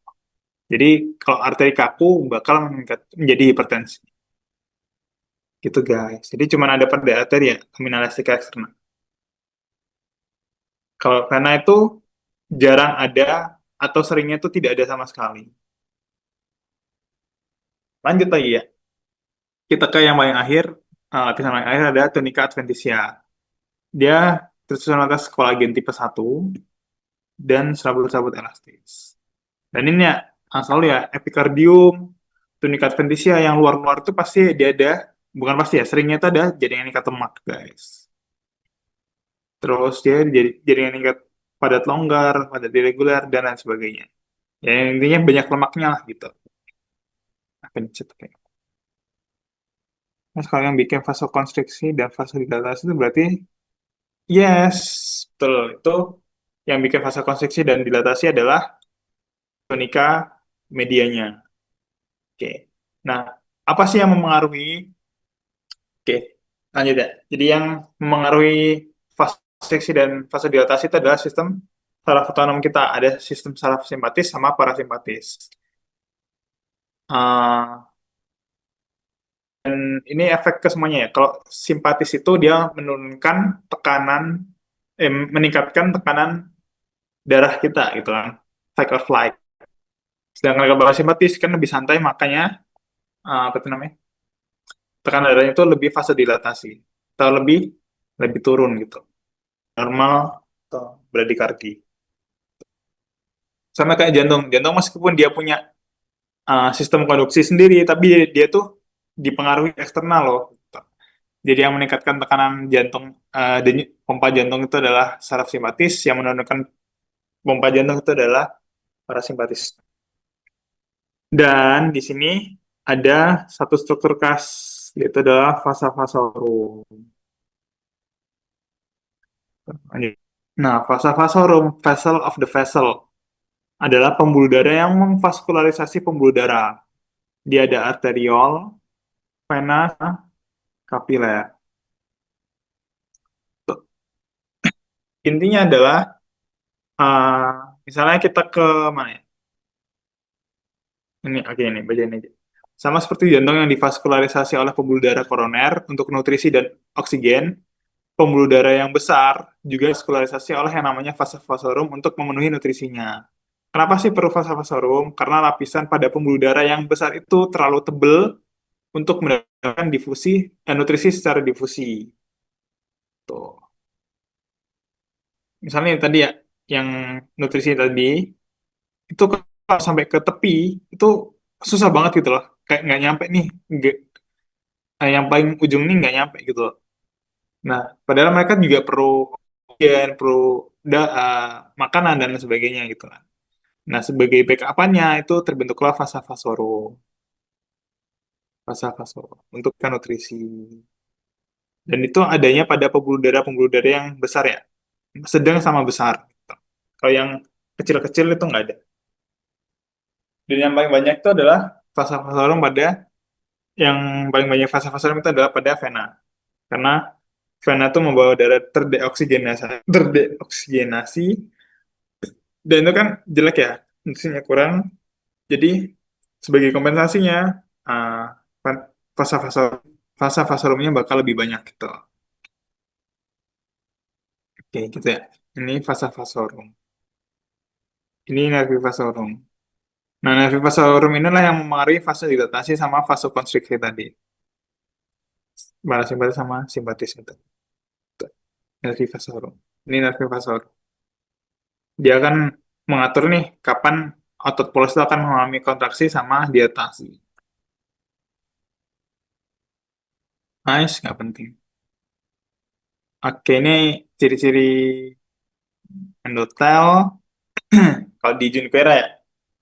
Jadi kalau arteri kaku bakal menjadi hipertensi. Gitu guys. Jadi cuma ada pada arteri ya, lamina elastika eksterna. Kalau karena itu jarang ada atau seringnya itu tidak ada sama sekali. Lanjut lagi ya. Kita ke yang paling akhir, lapisan paling akhir ada tunika adventitia. Dia tersusun atas kolagen tipe 1 dan serabut-serabut elastis. Dan ini ya, selalu ya, epikardium, tunika adventitia yang luar-luar itu pasti dia ada, bukan pasti ya, seringnya itu ada jaringan ikat lemak, guys. Terus dia jaringan ikat padat longgar, padat irregular, dan lain sebagainya. Ya, intinya banyak lemaknya lah gitu. Pencet kayak. Nah, kalau yang bikin vasokonstriksi dan vasodilatasi itu berarti yes, betul. Itu yang bikin vasokonstriksi dan dilatasi adalah tonika medianya. Oke. Nah, apa sih yang memengaruhi? Oke, lanjut ya. Jadi yang memengaruhi vasokonstriksi dan vasodilatasi itu adalah sistem saraf otonom kita. Ada sistem saraf simpatis sama parasimpatis. Uh, dan ini efek ke semuanya ya. Kalau simpatis itu dia menurunkan tekanan, meningkatkan tekanan darah kita gitu kan, fight or flight. Sedangkan kalau parasimpatis kan lebih santai, makanya apa itu namanya, tekanan darahnya itu lebih vasodilatasi atau lebih lebih turun gitu. normal atau bradikardi. Sama kayak jantung. Jantung meskipun dia punya sistem konduksi sendiri, tapi dia tuh dipengaruhi eksternal loh. Jadi yang meningkatkan tekanan jantung, pompa jantung itu adalah saraf simpatis, yang menurunkan pompa jantung itu adalah parasimpatis. Dan di sini ada satu struktur khas, yaitu adalah vasa vasorum. Nah, vasa vasorum, vessel of the vessel, adalah pembuluh darah yang memvaskularisasi pembuluh darah. Dia ada arteriol, vena, kapiler. Intinya adalah, misalnya kita ke mana ya? Ini, oke, ini, baca ini aja. Sama seperti jantung yang divaskularisasi oleh pembuluh darah koroner untuk nutrisi dan oksigen, pembuluh darah yang besar juga divaskularisasi oleh yang namanya vasa vasorum untuk memenuhi nutrisinya. Kenapa sih perlu vasa vasorum? Karena lapisan pada pembuluh darah yang besar itu terlalu tebal untuk mendapatkan nutrisi secara difusi. Tuh. Misalnya tadi ya, yang nutrisi tadi, itu kalau sampai ke tepi, itu susah banget gitu loh. Kayak nggak nyampe nih. Yang paling ujung nih nggak nyampe gitu loh. Nah, padahal mereka juga perlu oksigen, perlu makanan dan sebagainya gitu kan. Nah, sebagai backup-nya itu terbentuklah fasa vasorum. Fasa vasorum untuk nutrisi. Dan itu adanya pada pembuluh darah yang besar ya. Sedang sama besar. Gitu. Kalau yang kecil-kecil itu nggak ada. Dan yang paling banyak itu adalah fasa vasorum yang paling banyak fasa vasorum itu adalah pada vena. Karena vena itu membawa darah terdeoksigenasi, dan itu kan jelek ya, nutrisinya kurang. Jadi sebagai kompensasinya, uh, fasa fasa vasorumnya bakal lebih banyak gitu. Oke, gitu ya. Ini fasa vasorum. Ini nervi vasorum. Nah, nervi vasorum inilah yang memengaruhi fase dilatasi sama vasokonstriksi tadi. Parasimpatis sama simpatis itu. Nervi vasorum. Ini nervi vasorum. Dia akan mengatur nih kapan otot polos itu akan mengalami kontraksi sama dilatasi. Nice, nggak penting. Oke, ini ciri-ciri endotel. Kalau di Junqueira ya,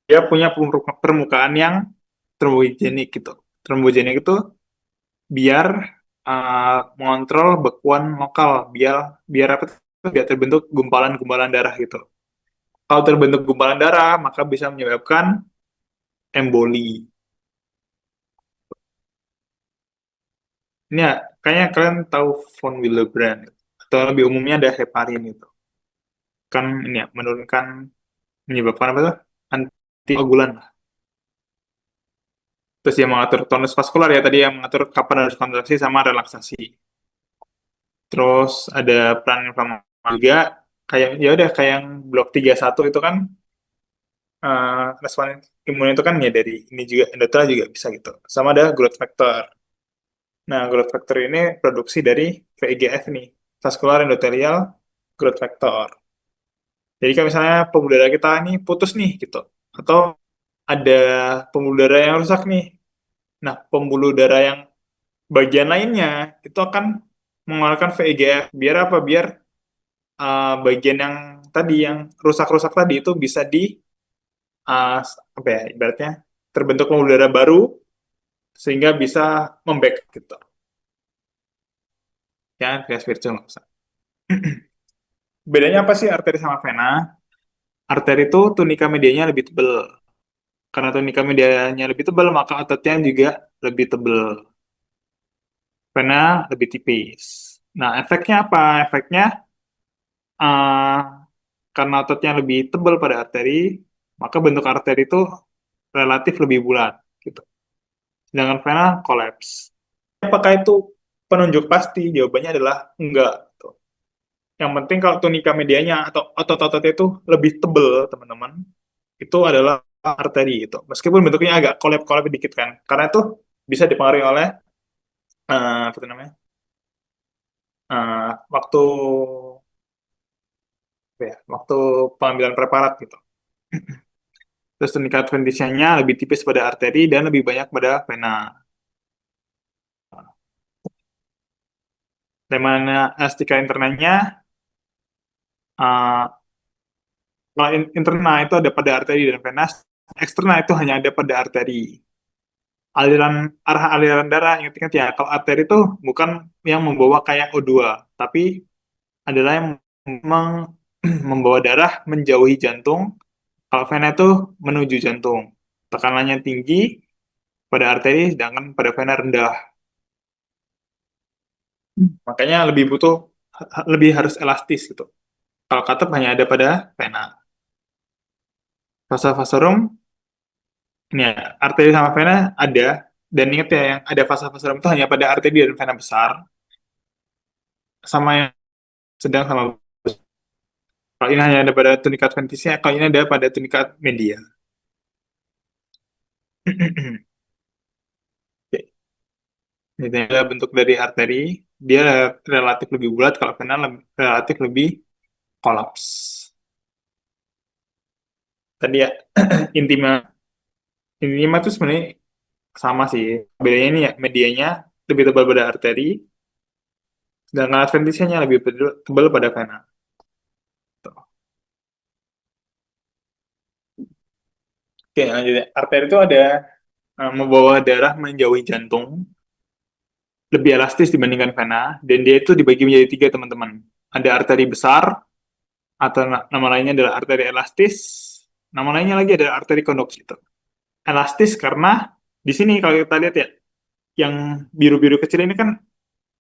dia punya permukaan yang trombogenik gitu. Trombogenik itu biar mengontrol bekuan lokal, biar biar apa tuh, biar terbentuk gumpalan-gumpalan darah gitu. Kalau terbentuk gumpalan darah, maka bisa menyebabkan emboli. Ini ya, kayaknya kalian tahu von Willebrand, atau lebih umumnya ada heparin itu. Kan ini ya, menyebabkan apa tuh? Antikoagulan. Terus dia mengatur tonus vaskular ya, tadi yang mengatur kapan harus kontraksi sama relaksasi. Terus ada peran inflamasi juga, kayak ya udah kayak yang blok 31 itu kan, respon imun itu kan ya dari ini juga, endotel juga bisa gitu. Sama ada growth factor. Nah, growth factor ini produksi dari VEGF nih, vascular endothelial growth factor. Jadi kalau misalnya pembuluh darah kita ini putus nih gitu, atau ada pembuluh darah yang rusak nih. Nah, pembuluh darah yang bagian lainnya itu akan mengeluarkan VEGF. Biar apa? Biar bagian yang tadi yang rusak-rusak tadi itu bisa apa ya, ibaratnya terbentuk pembuluh darah baru sehingga bisa membackup gitu. Ya, kayak spiritual nggak usah. Bedanya apa sih arteri sama vena? Arteri itu tunika medianya lebih tebal. Karena tunika medianya lebih tebal, maka ototnya juga lebih tebal. Vena lebih tipis. Nah, efeknya apa? Efeknya, uh, karena ototnya lebih tebal pada arteri, maka bentuk arteri itu relatif lebih bulat. Gitu. Sedangkan vena kolaps. Apakah itu penunjuk pasti? Jawabannya adalah enggak. Gitu. Yang penting kalau tunika medianya atau otot-ototnya itu lebih tebal, teman-teman, itu adalah arteri itu. Meskipun bentuknya agak kolap-kolap dikit kan. Karena itu bisa dipengaruhi oleh apa itu namanya? Waktu ya, waktu pengambilan preparat gitu. Terus tunika adventitianya lebih tipis pada arteri dan lebih banyak pada vena. Lemana elastika internanya, uh, kalau interna itu ada pada arteri dan vena, eksterna itu hanya ada pada arteri. Aliran arah aliran darah, ingat-ingat ya, kalau arteri itu bukan yang membawa kayak O2, tapi adalah yang mem- membawa darah menjauhi jantung. Kalau vena itu menuju jantung. Tekanannya tinggi pada arteri, sedangkan pada vena rendah. Makanya lebih butuh, lebih harus elastis gitu. Kalau katup hanya ada pada vena. Vasa vasorum, ini ya, arteri sama vena ada. Dan ingat ya, yang ada vasa vasorum itu hanya pada arteri dan vena besar. Sama yang sedang sama. Kalau ini hanya ada pada tunika adventisnya, kalau ini ada pada tunika media. Oke. Ini adalah bentuk dari arteri. Dia relatif lebih bulat, kalau vena relatif lebih kolaps. Tadi ya, intima intima itu sebenarnya sama sih. Bedanya ini ya, medianya lebih tebal pada arteri, sedangkan adventisinya lebih tebal pada vena. Tuh. Oke, lanjut ya. Arteri itu ada membawa darah menjauhi jantung, lebih elastis dibandingkan vena, dan dia itu dibagi menjadi tiga, teman-teman. Ada arteri besar, atau nama lainnya adalah arteri elastis, nama lainnya lagi adalah arteri konduksi. Gitu. Elastis karena di sini kalau kita lihat ya, yang biru-biru kecil ini kan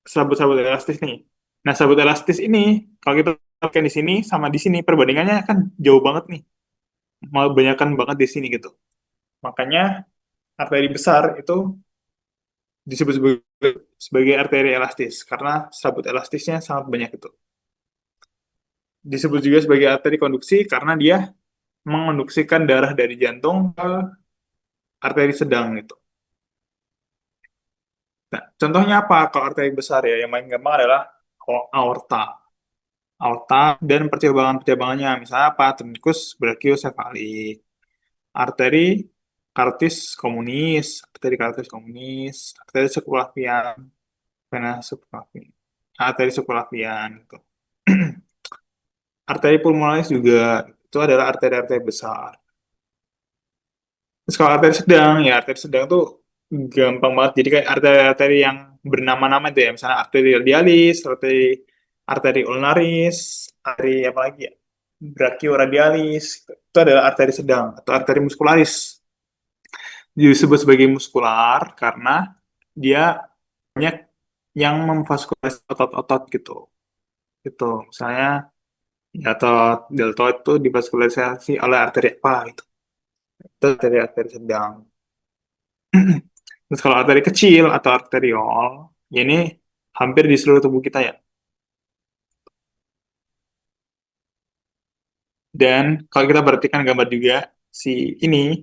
sabut-sabut elastis nih. Nah, sabut elastis ini kalau kita pakai di sini sama di sini perbandingannya kan jauh banget nih. Malah banyakkan banget di sini gitu. Makanya arteri besar itu disebut sebagai arteri elastis karena sabut elastisnya sangat banyak itu. Disebut juga sebagai arteri konduksi karena dia mengonduksikan darah dari jantung ke arteri sedang gitu. Nah, contohnya apa kalau arteri besar ya? Yang paling gampang adalah aorta. Aorta dan percabangan-percabangannya, misalnya apa? Truncus brachiocephalic, arteri carotis communis, arteri subclavian, vena subclavian, arteri subclavian gitu. Arteri pulmonalis juga itu adalah arteri-arteri besar. Terus kalau arteri sedang, ya arteri sedang tuh gampang banget. Jadi kayak arteri-arteri yang bernama-nama itu ya, misalnya arteri radialis, arteri ulnaris, arteri apa lagi ya, brachioradialis, itu adalah arteri sedang atau arteri muskularis. Disebut sebagai muskular karena dia banyak yang memvaskularisasi otot-otot gitu. Gitu. Misalnya ya, otot deltoid itu divaskularisasi oleh arteri apa gitu. Itu arteri-arteri sedang. Terus kalau arteri kecil atau arteriol, ya ini hampir di seluruh tubuh kita ya. Dan kalau kita perhatikan gambar juga, si ini,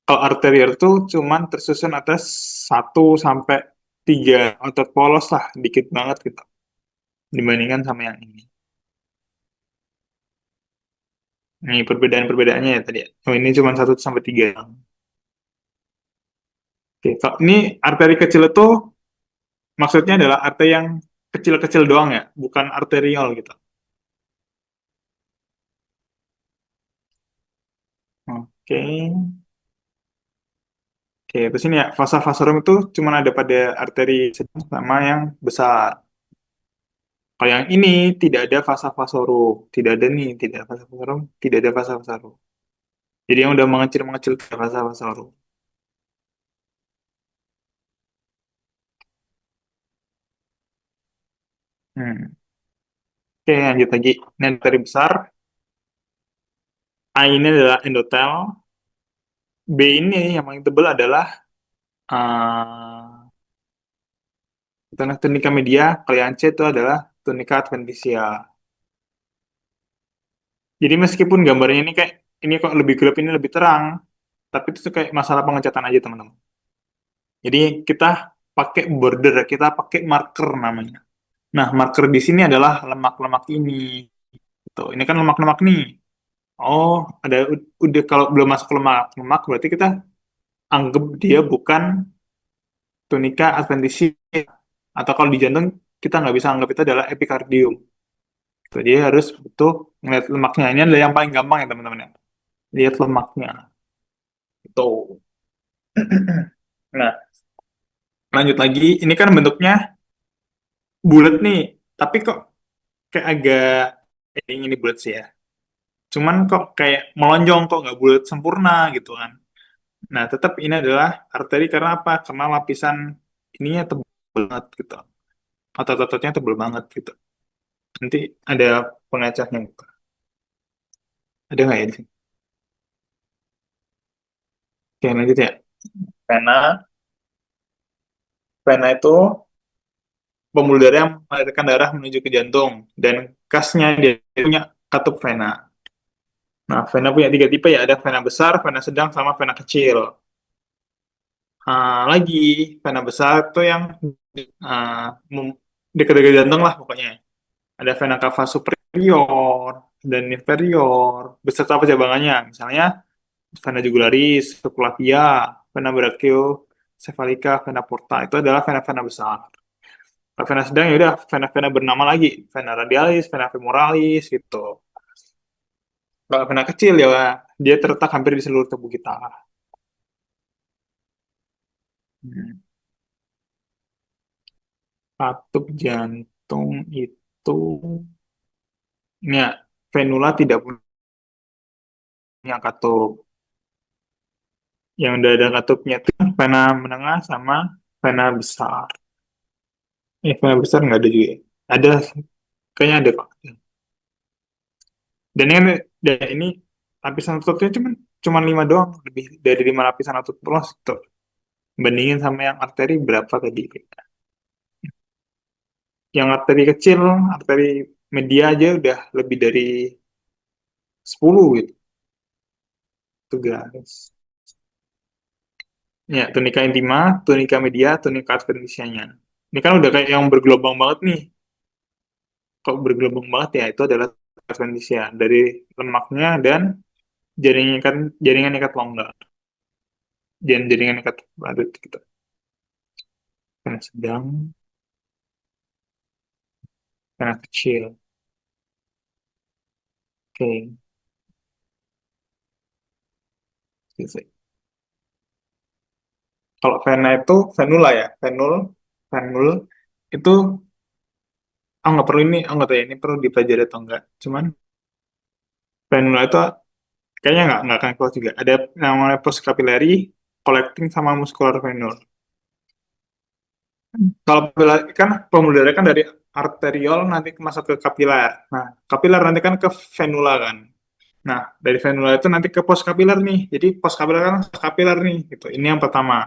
kalau arteriol itu cuman tersusun atas 1 sampai 3 otot polos lah, dikit banget gitu, dibandingkan sama yang ini. Ini perbedaan-perbedaannya ya tadi ya. Oh, ini cuma 1 sampai 3. Oke, kalau ini arteri kecil itu maksudnya adalah arteri yang kecil-kecil doang ya, bukan arteriol gitu. Oke. Oke, terus ini ya, vasa vasorum itu cuma ada pada arteri sedang sama yang besar. Kalau yang ini tidak ada vasa vasorum, tidak ada nih, tidak ada vasa vasorum, tidak ada vasa vasorum. Jadi yang udah mengecil-mengecil ke vasa vasorum. Hmm. Oke, lanjut lagi. Ini arteri besar. A ini adalah endotel. B ini yang paling tebal adalah uh, tunica media. Kalau yang C itu adalah tunica adventitia. Jadi meskipun gambarnya ini kayak ini kok lebih gelap, ini lebih terang, tapi itu tuh kayak masalah pengecatan aja teman-teman. Jadi kita pakai border, kita pakai marker namanya. Nah, marker di sini adalah lemak-lemak ini. gitu. Ini kan lemak-lemak nih. Oh, udah kalau belum masuk lemak berarti kita anggap dia bukan tunika adventitia. Atau kalau di jantung kita nggak bisa anggap itu adalah epikardium. Tuh, dia harus betul ngeliat lemaknya. Ini adalah yang paling gampang ya teman-teman ya. Lihat lemaknya. Itu. Nah, lanjut lagi. Ini kan bentuknya bulat nih. Tapi kok kayak agak ini bulat sih ya. Cuman kok kayak melonjong kok nggak bulat sempurna gitu kan. Nah, tetap ini adalah arteri karena apa? Karena lapisan ininya tebal banget gitu. Otot-ototnya tebal banget gitu. Nanti ada pengecahnya gitu. Ada nggak ya di sini? Oke, lanjut ya. Vena. Vena itu pembuluh darah yang mengalirkan darah menuju ke jantung. Dan kasnya dia punya katup vena. Nah, vena punya tiga tipe ya. Ada vena besar, vena sedang, sama vena kecil. Lagi, vena besar itu yang ah, dekat-dekat jantung lah pokoknya. Ada vena cava superior dan inferior beserta pecabangannya. Misalnya vena jugularis, subclavia, vena brachiocephalica, vena porta itu adalah vena-vena besar. Kalau vena sedang ya udah vena-vena bernama lagi, vena radialis, vena femoralis gitu. Kalau vena kecil ya dia terletak hampir di seluruh tubuh kita. Hmm. Katup jantung itu ya venula tidak punya katup. Yang udah ada katupnya itu vena menengah sama vena besar. Vena besar nggak ada juga ya? Ada, kayaknya ada kok. Dan ini lapisan ototnya cuma 5 doang, lebih dari 5 lapisan otot polos tuh. Bandingin sama yang arteri berapa tadi? Yang arteri kecil, arteri media aja udah lebih dari 10 gitu. Tuh guys. Ya, tunika intima, tunika media, tunika adventisianya. Ini kan udah kayak yang bergelombang banget nih. Kalau bergelombang banget ya itu adalah adventisia dari lemaknya dan jaringan ikat longga. Jaringan ikat padat gitu. Karena sedang, karena kecil. Oke, selesai. Kalau vena itu venula ya, venul itu nggak perlu ini, nggak tahu ya ini perlu dipelajari atau enggak. Cuman venula itu kayaknya nggak akan keluar juga. Ada namanya post capillary, collecting sama muscular venule. Kalau kan pembuluh darah kan dari arteriol nanti masuk ke kapiler. Nah, kapiler nanti kan ke venula kan. Nah, dari venula itu nanti ke post kapiler nih. Jadi post kapiler kan kapiler nih gitu. Ini yang pertama,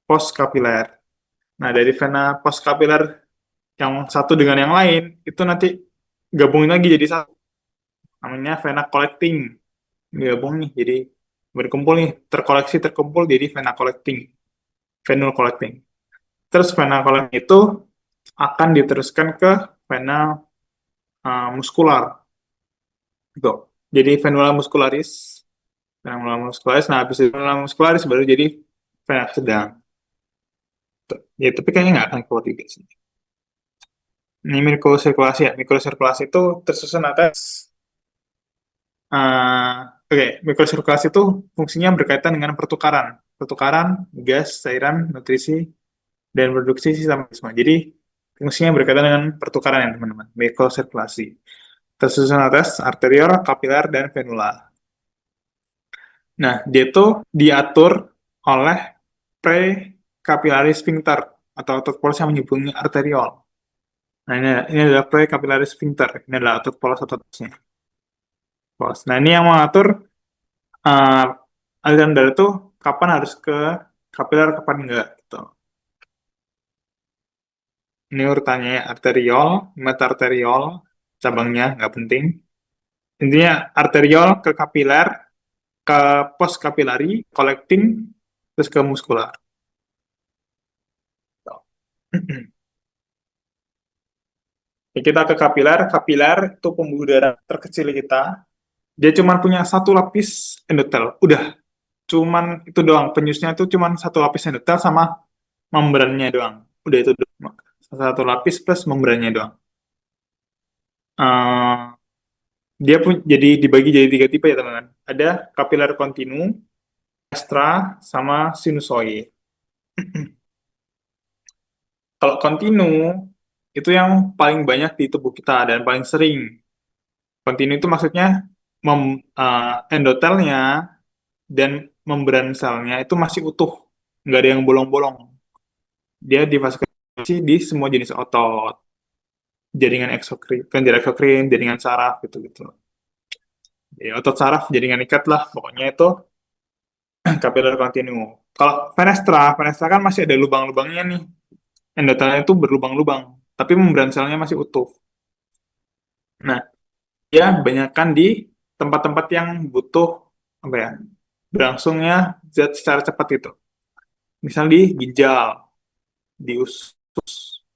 post kapiler. Nah, dari vena post kapiler yang satu dengan yang lain itu nanti gabungin lagi jadi satu. Namanya vena collecting. Gabung nih jadi berkumpul nih, terkoleksi terkumpul jadi vena collecting, venule collecting. Terus vena collecting itu akan diteruskan ke vena muskular gitu. Jadi venula muscularis. Nah, habis itu venula muscularis baru jadi vena sedang. Tuh. Ya, tapi kayaknya nggak akan keluar juga sih. Ini mikrosirkulasi ya. Mikrosirkulasi itu tersusun atas oke, mikrosirkulasi itu fungsinya berkaitan dengan pertukaran gas, cairan, nutrisi, dan produksi sistem metabolisme. Jadi fungsinya berkaitan dengan pertukaran ya teman-teman. Mikrosirkulasi tersusun atas arteriol, kapiler, dan venula. Nah, dia itu diatur oleh precapillary sphincter atau otot polos yang menghubungi arteriol. Nah, ini adalah precapillary sphincter. Ini adalah otot polos ototnya. Polos. Nah, ini yang mengatur uh, aliran darah tuh kapan harus ke kapiler, kapan enggak gitu. Ini urutannya ya, arteriol, metaarteriol, cabangnya nggak penting. Intinya arteriol ke kapiler, ke post kapilari, collecting, terus ke muskular. Ya, kita ke kapiler. Kapiler itu pembuluh darah terkecil kita. Dia cuma punya satu lapis endotel. Udah, cuman itu doang. Penyusnya itu cuman satu lapis endotel sama membrannya doang. Udah itu doang. Satu lapis plus membrannya doang. Eh, dia pun jadi dibagi jadi tiga tipe ya teman-teman. Ada kapiler kontinu, extra, sama sinusoid. Kalau kontinu itu yang paling banyak di tubuh kita dan paling sering. Kontinu itu maksudnya endotelnya dan membran selnya itu masih utuh, nggak ada yang bolong-bolong. Dia divaskulasi di semua jenis otot, jaringan eksokrin, kelenjar eksokrin, jaringan saraf gitu-gitu. Ya, otot saraf, jaringan ikat lah, pokoknya itu kapiler kontinu. Kalau fenestra, fenestra kan masih ada lubang-lubangnya nih. Endotelnya itu berlubang-lubang, tapi membran selnya masih utuh. Nah, dia banyakkan di tempat-tempat yang butuh apa ya, berlangsungnya zat secara cepat itu. Misal di ginjal, di usus,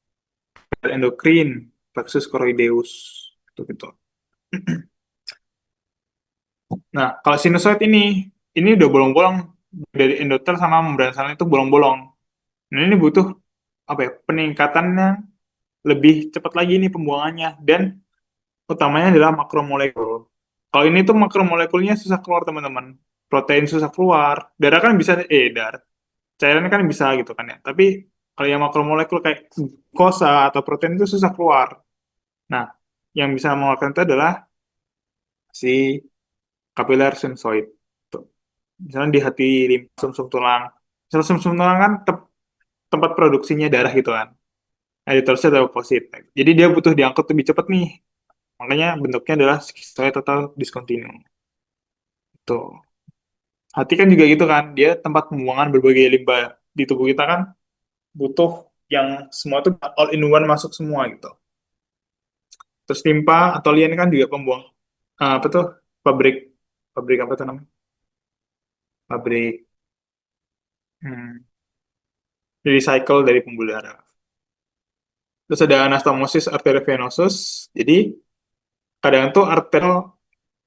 endokrin, plexus choroideus, gitu-gitu. Nah, kalau sinusoid ini udah bolong-bolong dari endotel sama membran selnya itu bolong-bolong. Nah, ini butuh apa ya, peningkatannya lebih cepat lagi nih pembuangannya dan utamanya adalah makromolekul. Kalau ini tuh makromolekulnya susah keluar teman-teman. Protein susah keluar, darah kan bisa darah. Cairan kan bisa gitu kan ya. Tapi kalau yang makromolekul kayak glukosa atau protein itu susah keluar. Nah, yang bisa mengeluarkan itu adalah si kapiler sinusoid. Tuh. Misalnya di hati limpa sumsum tulang. Misalnya sumsum tulang kan tempat produksinya darah gitu kan. Nah, terusnya ada oposit. Jadi dia butuh diangkut lebih cepat nih. Makanya bentuknya adalah skistoid atau diskontinu. Tuh. Hati kan juga gitu kan. Dia tempat pembuangan berbagai limbah di tubuh kita kan butuh yang semua tuh all in one masuk semua gitu. Terus limpa atau lien kan juga pembuang apa tuh pabrik pabrik apa tuh namanya? Pabrik hmm, recycle dari pembuluh darah. Terus ada anastomosis arterivenosus. Jadi kadang tuh arterial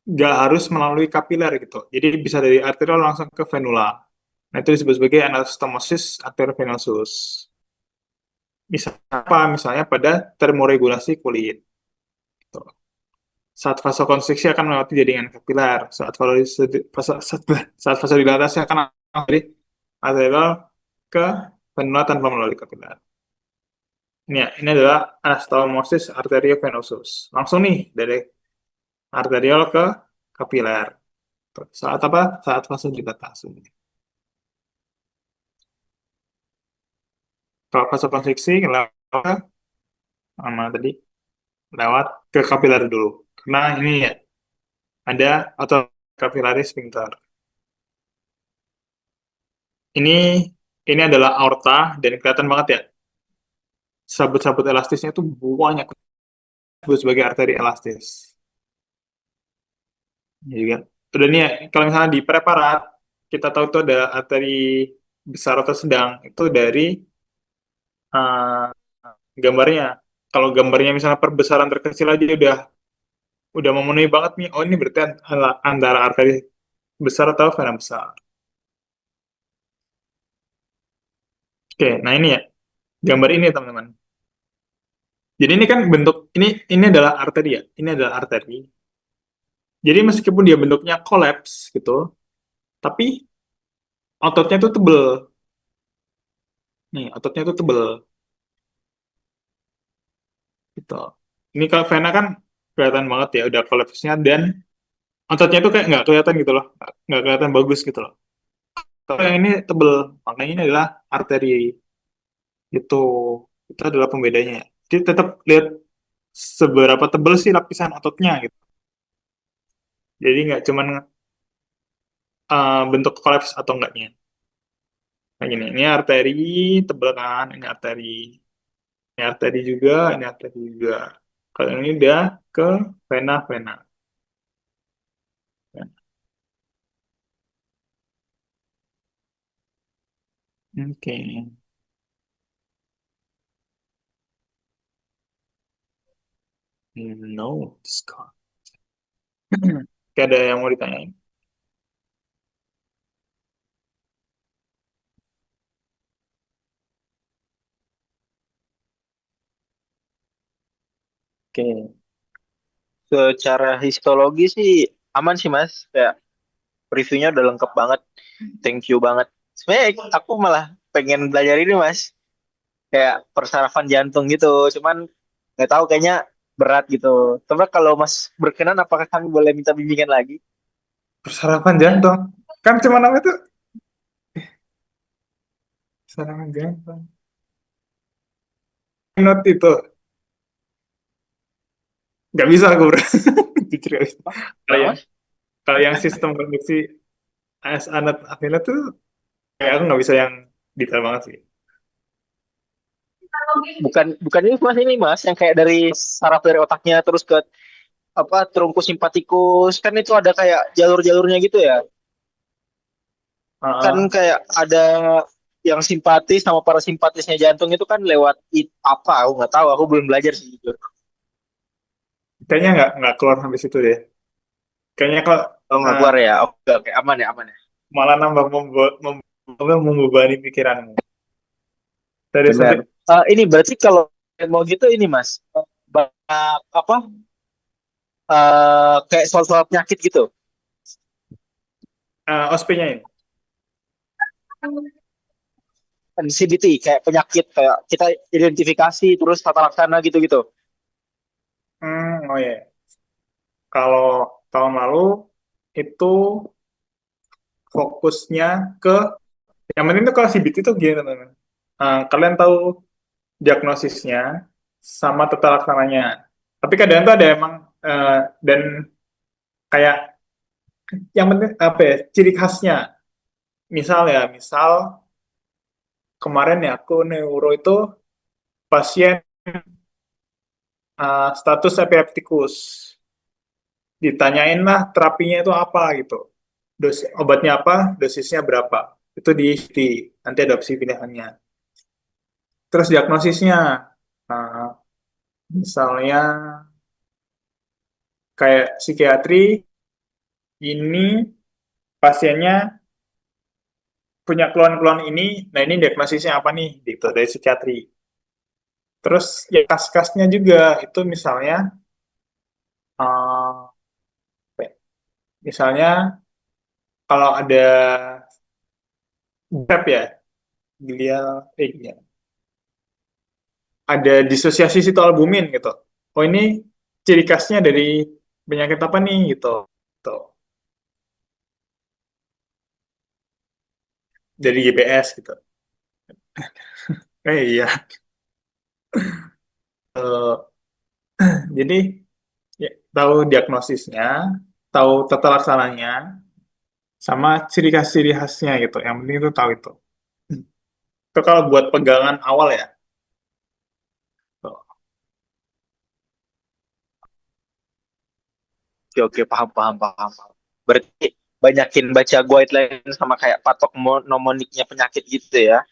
nggak harus melalui kapiler gitu. Jadi bisa dari arterial langsung ke venula. Nah itu disebut sebagai anastomosis arterivenosus. Misalnya apa? Misalnya pada termoregulasi kulit. Gitu. Saat vasokonstriksi akan melewati jaringan kapiler. Saat vasodilatasi akan dari arterial ke venula tanpa melalui kapiler. Ini adalah anastomosis arteriovenosus. Langsung nih dari arterial ke kapiler. Saat apa? Saat vasodilatasi. Kalau vasokonstriksi lewat sama tadi lewat ke kapiler dulu. Karena ini ya ada atau capillaris sphincter. Ini ini adalah aorta dan kelihatan banget ya. Sabut-sabut elastisnya itu banyak disebut sebagai arteri elastis. Ya juga. Udah nih ya, kalau misalnya di preparat kita tahu itu ada arteri besar atau sedang itu dari eh, gambarnya. Kalau gambarnya misalnya perbesaran terkecil aja udah memenuhi banget nih. Oh ini berarti antara arteri besar atau vena besar. Oke, nah ini ya gambar ini teman-teman. Jadi ini kan bentuk ini adalah arteri ya. Ini adalah arteri. Jadi meskipun dia bentuknya kolaps gitu, tapi ototnya tuh tebel. Nih, ototnya tuh tebel gitu. Ini kalau vena kan kelihatan banget ya udah kolapsnya dan ototnya tuh kayak nggak kelihatan gitu loh. Nggak kelihatan bagus gitu loh. Kalau yang ini tebel, makanya ini adalah arteri. Itu itu adalah pembedanya. Jadi tetap lihat seberapa tebel sih lapisan ototnya gitu. Jadi nggak cuman bentuk kolaps atau enggaknya. Nah gini, ini arteri tebel kan, ini arteri juga, ini arteri juga. Kalau yang ini udah ke vena-vena. Oke. No, Scott. Kayak ada yang mau ditanyain. Oke. Secara histologi sih aman sih Mas. Kayak reviewnya udah lengkap banget. Thank you banget. Sebenarnya aku malah pengen belajar ini Mas. Kayak persarafan jantung gitu. Cuman nggak tahu kayaknya berat gitu. Tapi kalau Mas berkenan, apakah kami boleh minta bimbingan lagi? Persarapan jantung. Kan cuma namanya tuh persarapan jantung. Not itu. Nggak bisa aku, bro. Jujur nggak bisa. Kalau Kenapa yang, Mas? kalau yang sistem konduksi AS Anet Athena tuh, kayak aku nggak bisa yang detail banget sih. Bukan ini Mas yang kayak dari saraf dari otaknya terus ke apa trunkus simpatikus kan itu ada kayak jalur-jalurnya gitu ya. Kan Ah, kayak ada yang simpatis sama parasimpatisnya jantung itu kan lewat apa aku nggak tahu, aku belum belajar sih jujur. kayaknya nggak keluar sampai situ deh. Kayaknya kalau Oh nggak eh, keluar ya, oke oke aman ya aman ya. malah nambah membebani pikiranmu. Dari Benar. sampai Ini berarti kalau mau gitu ini Mas, banyak apa kayak soal-soal penyakit gitu. OSP-nya ini. CBT kayak penyakit kayak kita identifikasi terus tata laksana gitu-gitu. Oh ya. Kalau tahun lalu itu fokusnya ke yang penting tuh kalau CBT itu gini teman-teman. Kalian tahu diagnosisnya sama tata laksananya. Tapi kadang tuh ada emang dan kayak yang penting apa ya ciri khasnya. Misal kemarin ya aku neuro itu pasien status epileptikus. Ditanyain lah terapinya itu apa gitu. Obatnya apa, dosisnya berapa. Itu di nanti ada opsi pilihannya. Terus diagnosisnya, nah, misalnya kayak psikiatri, ini pasiennya punya keluhan-keluhan ini, nah ini diagnosisnya apa nih, gitu, dari psikiatri. Terus ya kas-kasnya juga, itu misalnya, apa ya, misalnya kalau ada GAP ya, glial, ada disosiasi sitoalbumin gitu. Oh ini ciri khasnya dari penyakit apa nih gitu. Tuh. Dari GBS gitu. Iya. Eh, jadi ya, tahu diagnosisnya, tahu tata laksananya, sama ciri khasnya gitu. Yang penting itu tahu itu. Itu kalau buat pegangan awal ya. Tuh. Oke oke paham paham paham. Berarti banyakin baca guideline sama kayak patok mnemoniknya penyakit gitu ya.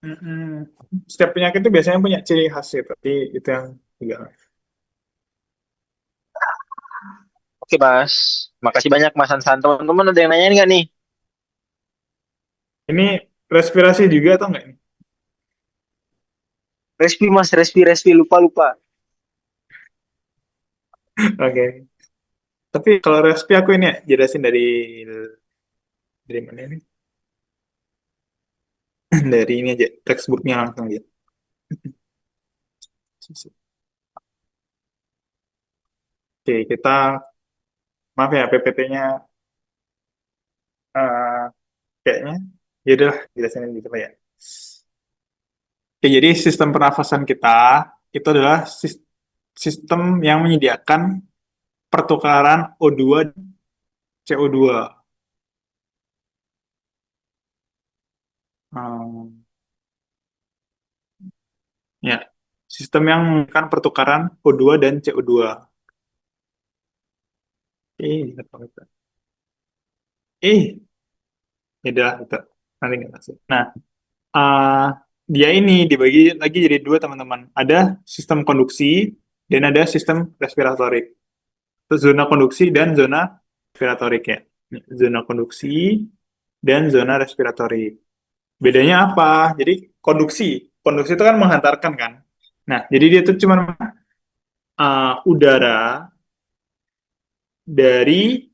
Mm-mm. Setiap penyakit itu biasanya punya ciri khas ya, tapi itu yang pegangan. Oke Mas, makasih banyak Mas Hansan. Teman-teman ada yang nanyain nggak nih? Ini respirasi juga atau enggak ini? Respi Mas, respi lupa lupa. Oke. Tapi kalau respi aku ini ya, jelasin dari mana ini? Dari ini aja, textbooknya langsung aja. Oke, kita maaf ya PPT-nya kayaknya. Ya udah jelasin gitu lah ya. Oke, jadi sistem pernafasan kita itu adalah sistem yang menyediakan pertukaran O2 dan CO2. Hmm, ya, sistem yang menyediakan pertukaran O2 dan CO2. Ingat banget. Ya udah itu. Nanti nggak masuk. Nah, uh, dia ini dibagi lagi jadi dua teman-teman. Ada sistem konduksi dan ada sistem respiratorik. Terus zona konduksi dan zona respiratorik ya. Zona konduksi dan zona respiratorik. Bedanya apa? Jadi konduksi itu kan menghantarkan kan. Nah, jadi dia tuh cuma udara dari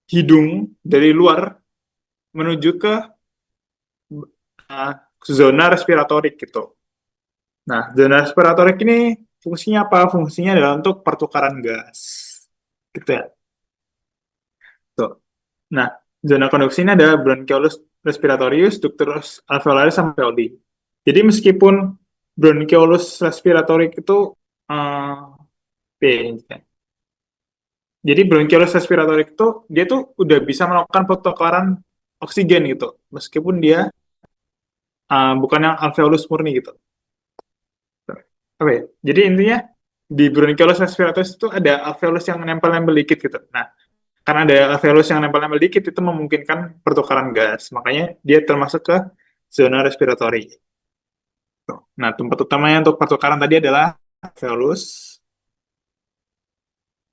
hidung dari luar menuju ke uh, zona respiratorik gitu. Nah, zona respiratorik ini fungsinya apa? Fungsinya adalah untuk pertukaran gas. Gitu ya. Tuh. Nah, zona konduksi ini ada bronchiolus respiratorius, ductus alveolaris, sama alveoli. Jadi meskipun bronchiolus respiratorik itu B, ya. Jadi bronchiolus respiratorik itu dia tuh udah bisa melakukan pertukaran oksigen gitu, meskipun dia bukan yang alveolus murni gitu. Oke, jadi intinya di bronchiolus respiratoris itu ada alveolus yang nempel-nempel dikit gitu. Nah, karena ada alveolus yang nempel-nempel dikit itu memungkinkan pertukaran gas. Makanya dia termasuk ke zona respiratori. Nah, tempat utamanya untuk pertukaran tadi adalah alveolus,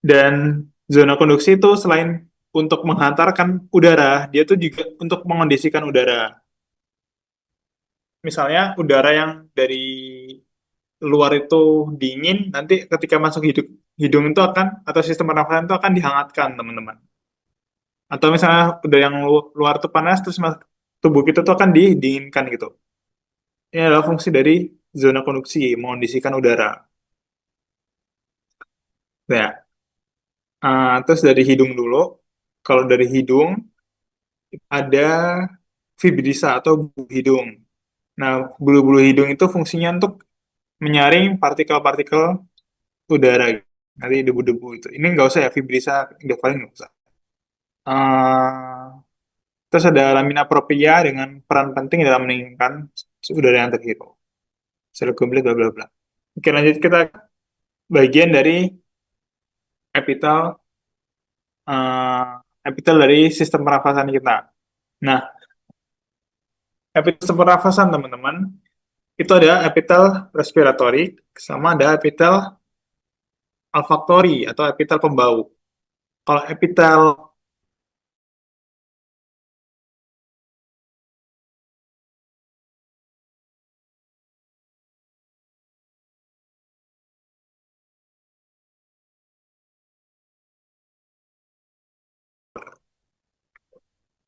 dan zona konduksi itu selain untuk menghantarkan udara, dia tuh juga untuk mengondisikan udara. Misalnya udara yang dari luar itu dingin, nanti ketika masuk hidung itu akan, atau sistem pernafasan itu akan dihangatkan, teman-teman. Atau misalnya udah yang luar itu panas, terus tubuh kita tuh akan didinginkan gitu. Ini adalah fungsi dari zona konduksi, mengondisikan udara. Ya, terus dari hidung dulu. Kalau dari hidung, ada fibrisa atau bulu hidung. Nah, bulu-bulu hidung itu fungsinya untuk menyaring partikel-partikel udara. Nanti debu-debu itu. Ini nggak usah ya, fibrisa, Indovalin nggak usah. Eh, terus ada lamina propria dengan peran penting dalam meningkatkan udara yang terhirup. Sel goblet, bla bla bla. Oke, lanjut kita bagian dari epitel, eh, epitel dari sistem pernafasan kita. Nah, epitel sistem pernafasan teman-teman itu ada epitel respiratory sama ada epitel olfaktori atau epitel pembau. Kalau epitel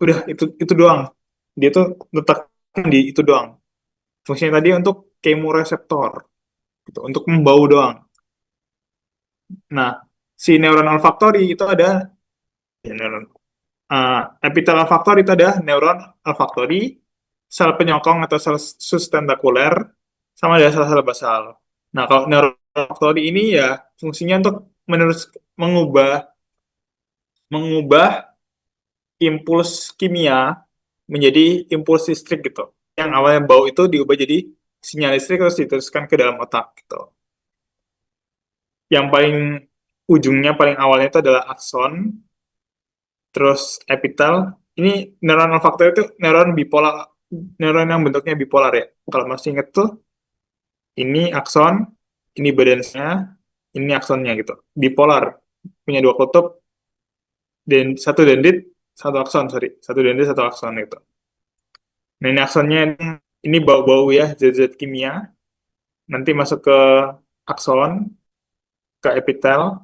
udah itu doang. Dia tuh letaknya di itu doang. Fungsinya tadi untuk kemoreseptor gitu, untuk membau doang. Nah, si neuron olfaktori itu ada ya, neuron epitel olfaktori itu ada neuron olfaktori, sel penyokong atau sel sustentakuler, sama ada sel-sel basal. Nah, kalau neuron olfaktori ini ya fungsinya untuk menerus mengubah mengubah impuls kimia menjadi impuls listrik gitu. Yang awalnya bau itu diubah jadi sinyal listrik terus diteruskan ke dalam otak gitu. Yang paling ujungnya paling awalnya itu adalah akson, terus epitel. Ini neuron olfaktor itu neuron bipolar, neuron yang bentuknya bipolar ya. Kalau masih inget tuh, ini akson, ini badannya, ini aksonnya gitu. Bipolar, punya dua kutub, dan satu dendrit, satu akson, sorry. Satu dendrit, satu akson gitu. Nah, ini aksonnya, ini bau-bau ya, zat-zat kimia. Nanti masuk ke akson, ke epitel,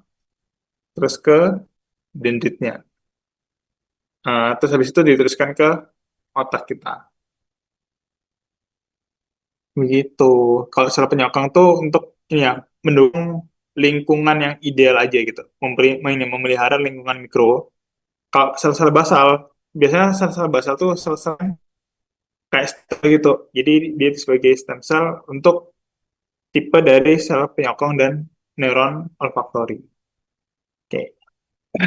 terus ke dendritnya. Terus habis itu diteruskan ke otak kita. Begitu. Kalau sel penyokong tuh untuk ini ya, mendukung lingkungan yang ideal aja gitu. Memelihara lingkungan mikro. Kalau sel-sel basal, biasanya sel-sel basal tuh sel-sel kayak sel gitu. Jadi dia sebagai stem cell untuk tipe dari sel penyokong dan neuron olfaktori. Oke.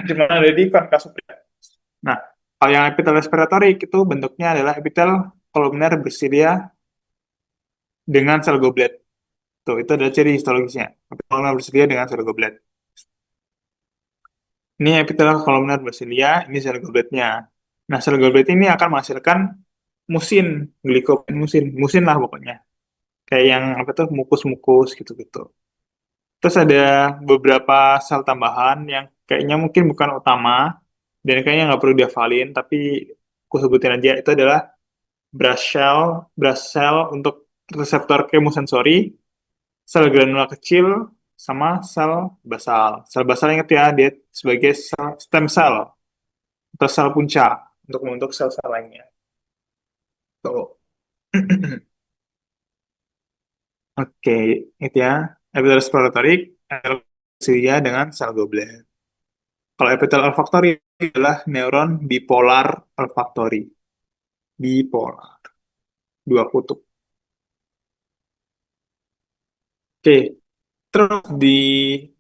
Cuma ada di konkasupria. Nah, kalau yang epitel respiratorik itu bentuknya adalah epitel kolumner bersilia dengan sel goblet. Tuh, itu adalah ciri histologisnya. Epitel kolumner bersilia dengan sel goblet. Ini epitel kolumner bersilia, ini sel gobletnya. Nah, sel goblet ini akan menghasilkan musin, glikopen musin lah pokoknya. Kayak yang apa tuh mukus-mukus gitu-gitu. Terus ada beberapa sel tambahan yang kayaknya mungkin bukan utama dan kayaknya nggak perlu dihafalin, tapi aku sebutin aja itu adalah brush cell untuk reseptor kemosensori, sel granula kecil, sama sel basal. Sel basal ingat ya, dia sebagai stem cell atau sel punca untuk membentuk sel-sel lainnya. Tuh. Oke, itu ya. Epitel sporatorik dia dengan sel goblet. Kalau epitel olfaktori adalah neuron bipolar olfaktori. Bipolar, dua kutub. Oke, terus di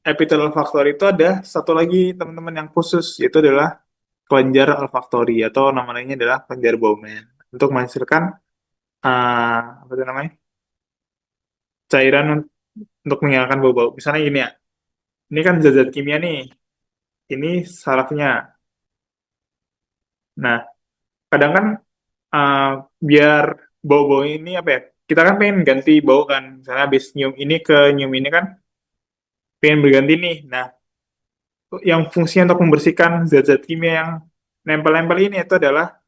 epitel olfaktori itu ada satu lagi teman-teman yang khusus, yaitu adalah kelenjar olfaktori atau namanya adalah kelenjar Bowman untuk menghasilkan apa itu namanya cairan untuk menghilangkan bau-bau. Misalnya gini ya, ini kan zat-zat kimia nih, ini sarafnya. Nah, kadang kan uh, biar bau-bau ini apa ya? Kita kan pengen ganti bau kan, misalnya habis nyium ini ke nyium ini kan pengen berganti nih. Nah, yang fungsinya untuk membersihkan zat-zat kimia yang nempel-nempel ini itu adalah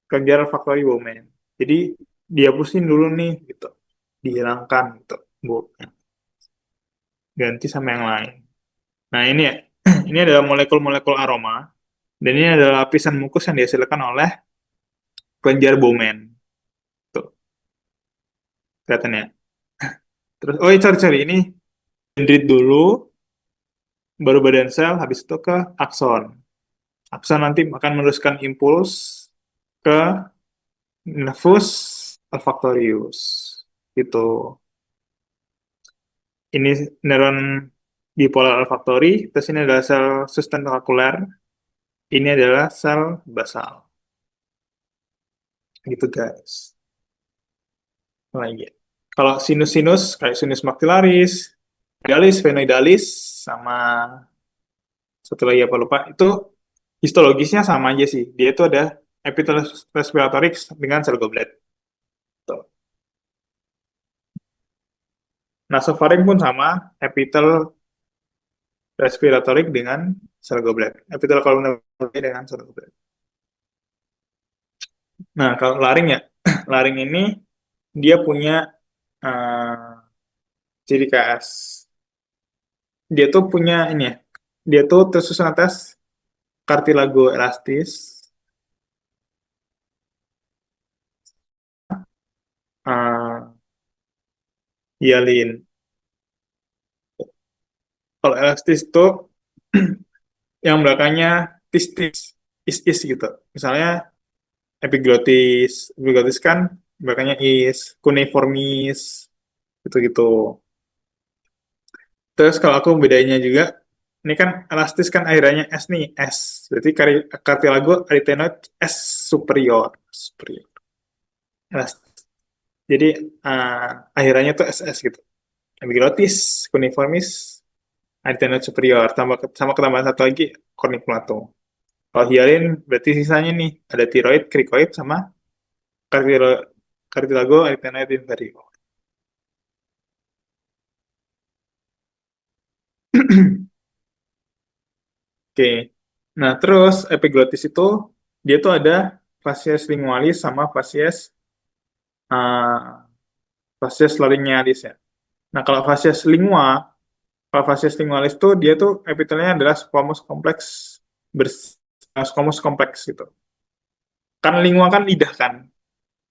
kelenjar olfaktori Bowman. Jadi dihapusin dulu nih, gitu, dihilangkan gitu, baunya, ganti sama yang lain. Nah ini ya, ini adalah molekul-molekul aroma dan ini adalah lapisan mukus yang dihasilkan oleh kelenjar Bowman. Tuh, kelihatan ya. Terus, oh iya, sorry, ini dendrit dulu, baru badan sel, habis itu ke akson. Akson nanti akan meneruskan impuls ke nervus olfactorius. Gitu. Ini neuron bipolar olfaktori, terus ini adalah sel sustentakuler, ini adalah sel basal. Gitu guys. Lagi. Kalau sinus-sinus, kayak sinus maxillaris, dalis, venoidalis, sama satu lagi apa lupa, itu histologisnya sama aja sih. Dia itu ada epitel respiratorik dengan sel goblet. Tuh. Nasofaring pun sama, epitel respiratorik dengan sel goblet. Epitel kolumnar dengan sel goblet. Nah, kalau laring ya, laring ini dia punya ciri khas. Dia tuh punya ini ya, dia tuh tersusun atas kartilago elastis, uh, hialin. Kalau elastis itu yang belakangnya tis-tis, is-is gitu. Misalnya epiglotis kan belakangnya is, cuneiformis, gitu-gitu. Terus kalau aku bedanya juga, ini kan elastis kan akhirnya S nih, S. Berarti cartilago arytenoid S superior. Superior. Elastis. Jadi akhirannya tuh SS gitu. Epiglottis, cuneiformis, arytenoid superior. Sama ketambahan satu lagi, corniculatum. Kalau hialin berarti sisanya nih, ada tiroid, cricoid, sama cartilago arytenoid inferior. Oke. Nah, terus epiglottis itu dia tuh ada facies lingualis sama uh, facies laryngealis ya. Nah, kalau facies lingualis tuh dia tuh epitelnya adalah squamous kompleks squamous kompleks gitu. Kan lingua kan lidah kan.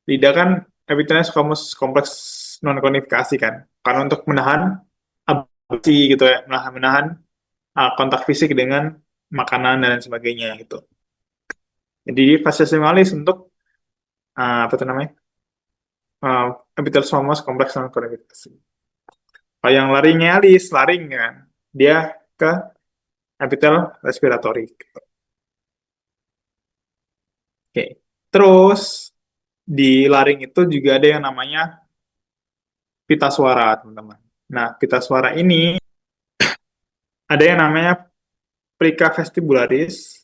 Lidah kan epitelnya squamous kompleks non konifikasi kan. Karena untuk menahan absorpsi gitu ya, menahan kontak fisik dengan makanan dan lain sebagainya gitu. Jadi facies lingualis untuk apa itu namanya? Uh, epitel squamous kompleks non konifikasi. Kalau yang laryngealis, laring kan, dia ke epitel respiratorik. Oke. Terus di laring itu juga ada yang namanya pita suara, teman-teman. Nah, pita suara ini ada yang namanya plica vestibularis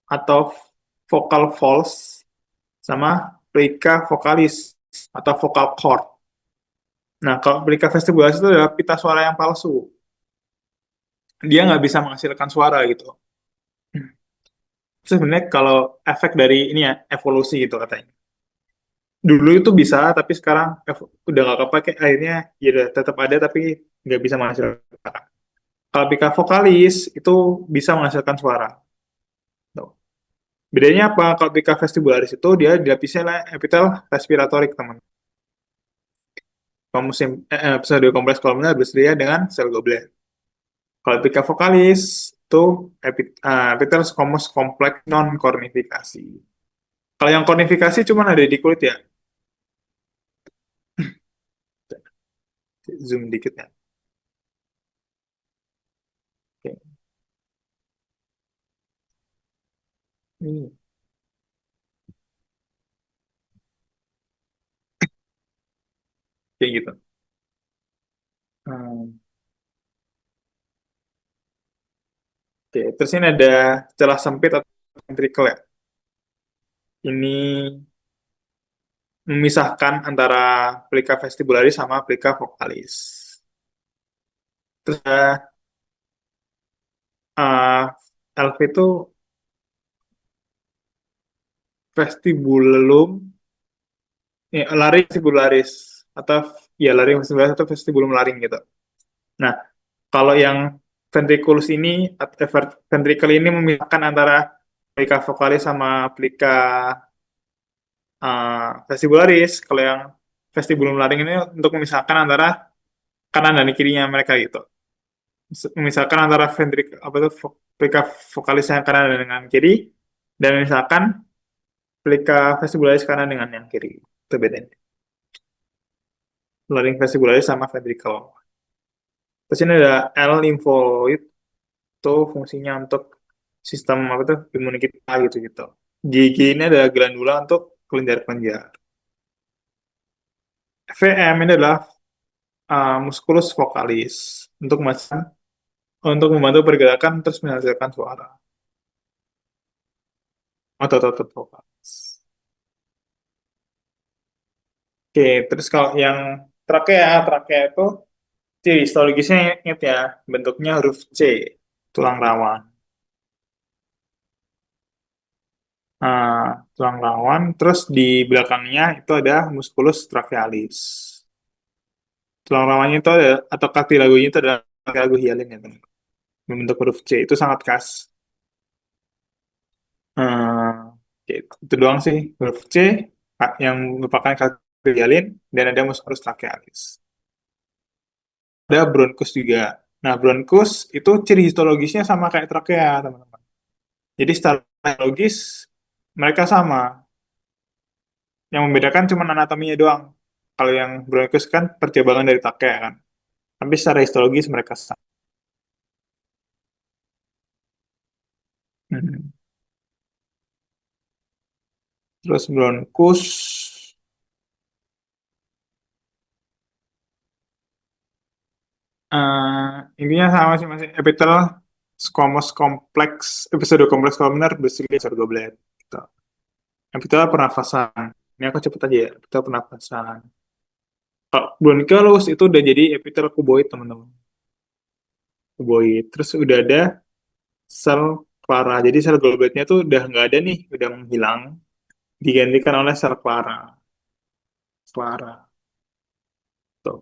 atau vocal folds sama plica vocalis atau vocal cord. Nah, kalau plica vestibularis itu adalah pita suara yang palsu. dia nggak bisa menghasilkan suara gitu. Sebenarnya kalau efek dari ini ya evolusi gitu katanya. Dulu itu bisa, tapi sekarang udah nggak kepake. Akhirnya ya udah tetap ada, tapi nggak bisa menghasilkan suara. Kalau pika vokalis itu bisa menghasilkan suara. Tuh. Bedanya apa? Kalau pika vestibularis itu dia dilapisi oleh epitel respiratorik, teman. Pseudokompleks kolomner bersedia dengan sel goblet. Kalau pika vokalis itu epitel squamous kompleks non kornifikasi. Kalau yang kornifikasi cuma ada di kulit ya. Zoom dikit ya. Oke. Hmm, kayak gitu. Hmm, oke, terus ini ada celah sempit atau ventricle ya. Ini memisahkan antara plika vestibularis sama plika vokalis. Terus uh, LV itu vestibulum, ya, laring vestibularis atau ya laring vestibularis atau vestibulum laring gitu. Nah, kalau yang ventriculus ini atau ventricle ini memisahkan antara plika vokalis sama plika vestibularis. Kalau yang vestibulum laring ini untuk memisahkan antara kanan dan kirinya mereka gitu. Memisahkan antara apa itu plika vokalis yang kanan dengan kiri dan misalkan plika vestibularis kanan dengan yang kiri. Itu bedanya. Laring vestibularis sama ventricle. Terus ini ada L limfoid, itu fungsinya untuk sistem apa tuh imun kita gitu gitu. GG ini adalah glandula untuk kelenjar-kelenjar. VM ini adalah musculus vocalis untuk membantu pergerakan terus menghasilkan suara. Otot-otot vokalis. Oke, terus kalau yang trakea itu ciri histologisnya ingat ya, bentuknya huruf C, tulang rawan. Nah, tulang rawan, terus di belakangnya itu ada musculus trachealis. Tulang rawannya itu ada, atau cartilagonya itu adalah cartilago hyalin ya, teman. Membentuk huruf C, itu sangat khas. Oke, itu doang sih, huruf C, yang merupakan cartilago hyalin, dan ada musculus trachealis. Ada bronkus juga. Nah, bronkus itu ciri histologisnya sama kayak trakea, teman-teman. Jadi secara histologis mereka sama. Yang membedakan cuma anatominya doang. Kalau yang bronkus kan percabangan dari trakea kan. Tapi secara histologis mereka sama. Hmm. Terus bronkus intinya sama sih masih epitel squamous kompleks episode kompleks kolomner bersilia goblet gitu. Epitel pernafasan. Ini aku cepet aja ya. Epitel pernafasan. Kalau bronchiolus itu udah jadi epitel kuboid teman-teman. Kuboid. Terus udah ada sel clara. Jadi sel gobletnya tuh udah nggak ada nih, udah menghilang. Digantikan oleh sel clara. Clara. Tuh.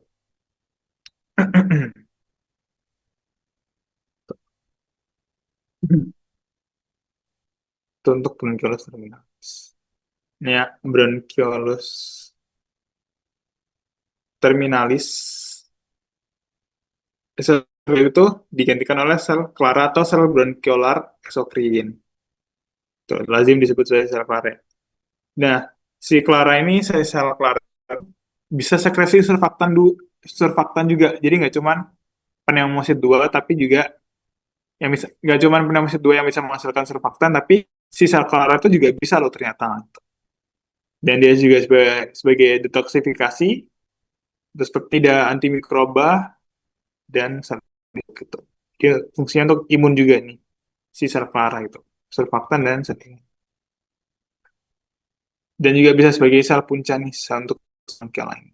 Itu untuk bronchiolus terminalis. Ini ya, bronchiolus terminalis. Sel itu digantikan oleh sel clara atau sel bronchiolar exocrine. Itu lazim disebut sebagai sel clara. Nah, si clara ini, sel clara bisa sekresi surfaktan juga. Jadi nggak cuman pneumosit 2, tapi juga yang bisa nggak cuman pneumosit 2 yang bisa menghasilkan surfaktan, tapi si sel clara itu juga bisa loh ternyata. Dan dia juga sebagai detoksifikasi, terus tidak antimikroba dan gitu. Dia fungsinya untuk imun juga nih, si sel clara itu, surfaktan dan sel imun. Dan juga bisa sebagai sel punca nih, sel untuk sel lain.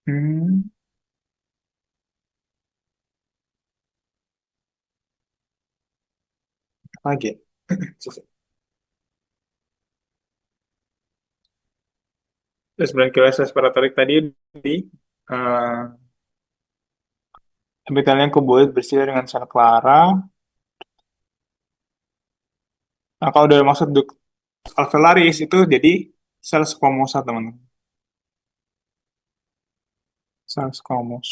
Hmm. lagi ya? Terus branchiolus respiratorik tadi di eh, epitelnya kuboid bersih dengan sel clara. Nah, kalau udah masuk duct alveolaris itu jadi sel squamosa, teman-teman. Sel squamous.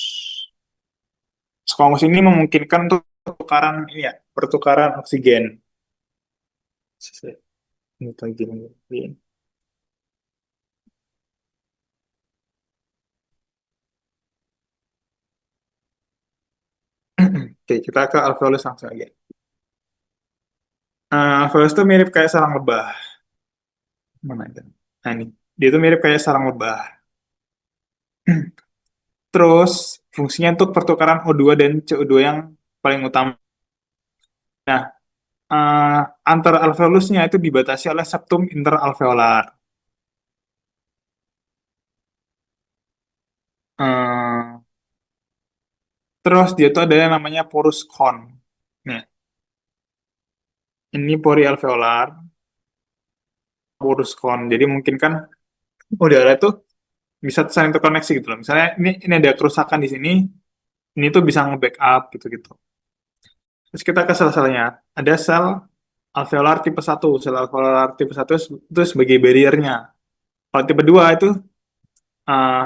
Squamous ini memungkinkan untuk pertukaran ini ya, pertukaran oksigen. Ini lagi. Oke, kita ke alveolus langsung aja. Alveolus itu mirip kayak sarang lebah. Mana itu? Nah, ini. Dia itu mirip kayak sarang lebah. Terus, fungsinya untuk pertukaran O2 dan CO2 yang paling utama. Nah, eh, antar alveolusnya itu dibatasi oleh septum interalveolar. Eh, terus, dia itu ada yang namanya porus con. Nah, ini pori alveolar, porus con. Jadi, mungkin kan udara itu bisa saling terkoneksi gitu loh. Misalnya, ini ada kerusakan di sini, ini tuh bisa nge-backup gitu-gitu. Terus kita ke sel-selnya. Ada sel alveolar tipe satu. Sel alveolar tipe satu itu sebagai barriernya. Kalau tipe 2 itu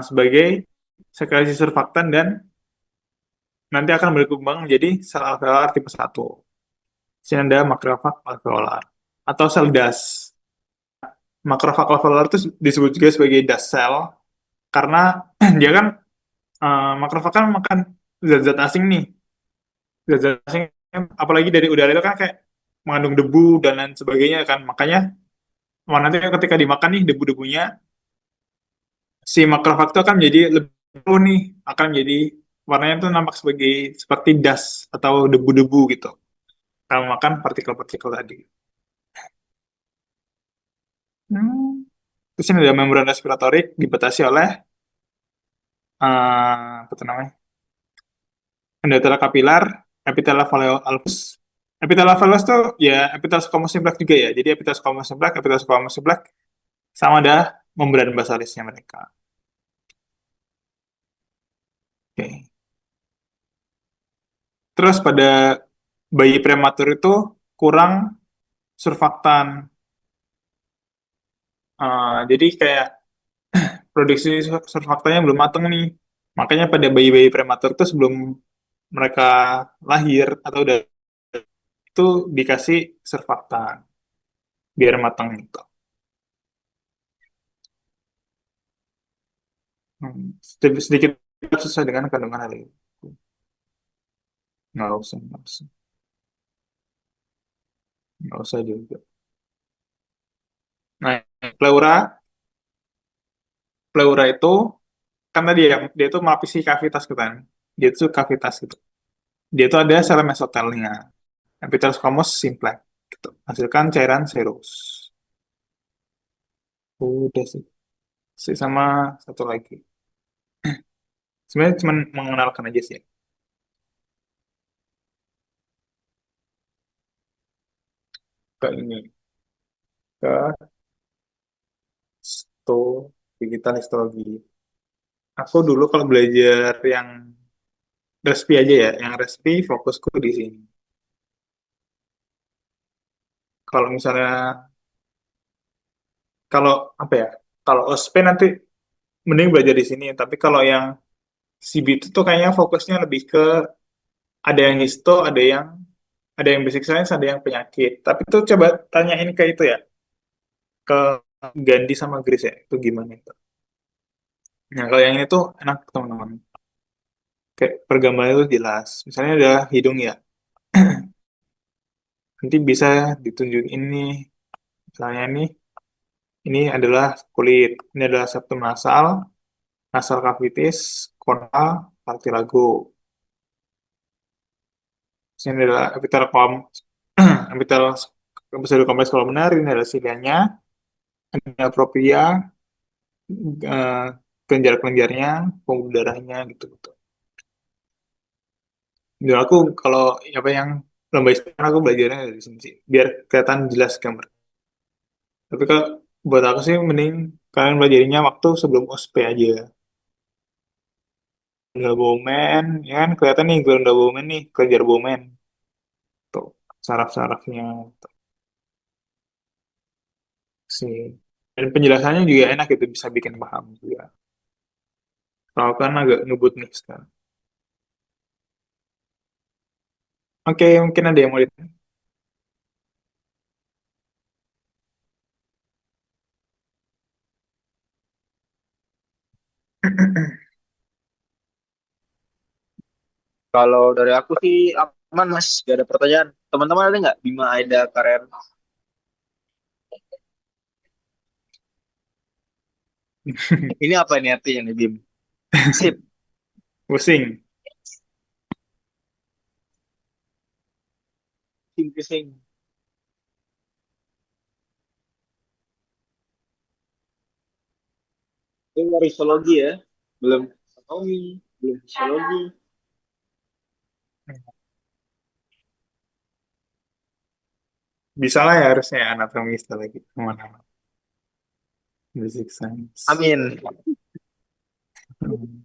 sebagai sekresi surfaktan dan nanti akan berkembang menjadi sel alveolar tipe satu. Sini ada makrofag alveolar atau sel DAS. Makrofag alveolar itu disebut juga sebagai DAS cell karena dia kan makrofag kan makan zat-zat asing nih. Zat-zat asing apalagi dari udara itu kan kayak mengandung debu dan lain sebagainya kan. Makanya nanti ketika dimakan nih debu-debunya si makrofag itu akan menjadi lebih peluh nih, akan jadi warnanya tuh nampak sebagai seperti dust atau debu-debu gitu. Kalau makan partikel-partikel tadi. Hmm. Terus ini ada membran respiratorik dibatasi oleh apa tuh namanya? Endotela kapilar, epithelial alveolus. Epithelial alveolus tuh ya epithelial squamous simplex juga ya. Jadi epithelial squamous simplex sama ada membran basalisnya mereka. Oke. Terus pada bayi prematur itu kurang surfaktan. Jadi kayak produksi surfaktannya belum matang nih. Makanya pada bayi-bayi prematur itu sebelum mereka lahir atau udah itu dikasih surfaktan biar matang gitu. Sedikit susah dengan kandungan hal ini. Nggak usah juga. Nah, pleura, pleura itu kan tadi ya, dia itu melapisi kavitas gitu kan. Dia itu kavitas gitu. Dia itu ada sel mesotelnya, epithelial squamous simplex gitu. Hasilkan cairan serus. Udah sih. Sama satu lagi. Sebenarnya cuma mengenalkan aja sih. Ke ini. Ke digital histologi. Aku dulu kalau belajar yang respi aja ya, yang respi fokusku di sini. Kalau misalnya, kalau apa ya, kalau OSP nanti mending belajar di sini. Tapi kalau yang CB itu tuh kayaknya fokusnya lebih ke ada yang histo, ada yang basic science, ada yang penyakit. Tapi tuh coba tanyain ke itu ya, ke Gandhi sama Gris ya, itu gimana itu. Nah, kalau yang ini tuh enak teman-teman. Kayak pergambaran itu jelas. Misalnya ada hidung ya, nanti bisa ditunjuk ini. Misalnya ini adalah kulit, ini adalah septum nasal, nasal cavitis, cornea, cartilago. Ini adalah epitel pseudokompleks kolumner, ini adalah silianya, ada propria, eh, kelenjar-kelenjarnya, pembuluh darahnya gitu gitu. Dan aku kalau apa yang lomba ISPN aku belajarnya dari sini sih, biar kelihatan jelas gambar. Tapi kalau buat aku sih mending kalian belajarnya waktu sebelum OSPE aja. Global Bowman, ya kan kelihatan nih Global Bowman nih, kelenjar Bowman. Tuh, saraf-sarafnya tuh, sih. Dan penjelasannya juga enak itu bisa bikin paham juga. Kalau kan agak ngebut nih sekarang. Oke, mungkin ada yang mau ditanya. Kalau dari aku sih aman Mas, gak ada pertanyaan. Teman-teman ada nggak Bima Aida Karen? Ini apa ini artinya nih Bim? Sip, Pusing. sim pusing. Ini dari psikologi ya, belum anatomi, belum psikologi. Bisa lah ya harusnya anatomi lagi kemana-mana. Basic science. Amin. Hmm.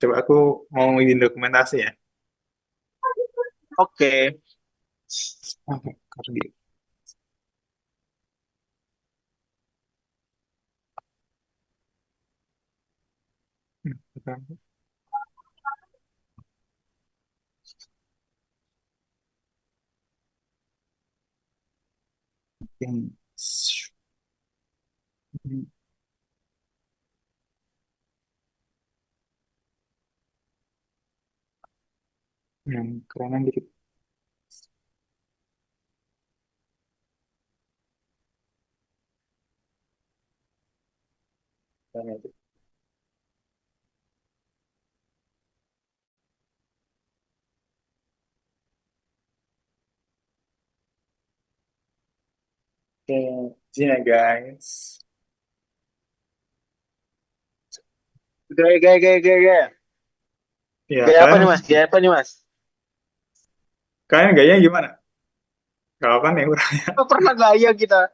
Coba aku mau izin dokumentasi ya. Oke. Oke, kardio. Hmm, yang yang kerenan dikit. Oke, izin ya guys. Gaya, gaya, gaya, gaya, gaya. Ya, Gaya apa kalian nih Mas? Gaya apa nih Mas? kalian gayanya gimana? Kalau kan ya udah. Oh, pernah gaya kita.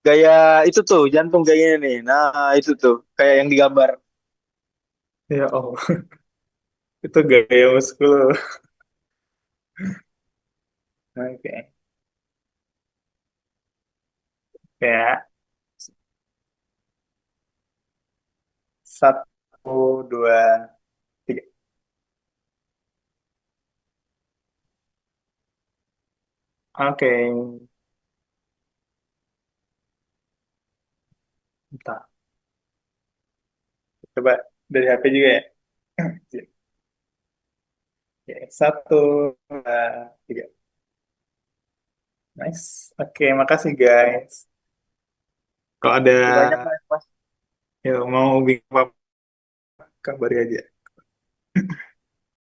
Gaya itu tuh, jantung gayanya nih. Nah, itu tuh, kayak yang digambar. Ya oh, itu gaya muskul. Oke, ya satu dua tiga. Oke, bentar. Coba dari HP juga ya. Oke, satu dua tiga. Nice. Oke, makasih guys. Kalau ada Terima kasih banyak Mas. yang mau bikin apa, kabari aja.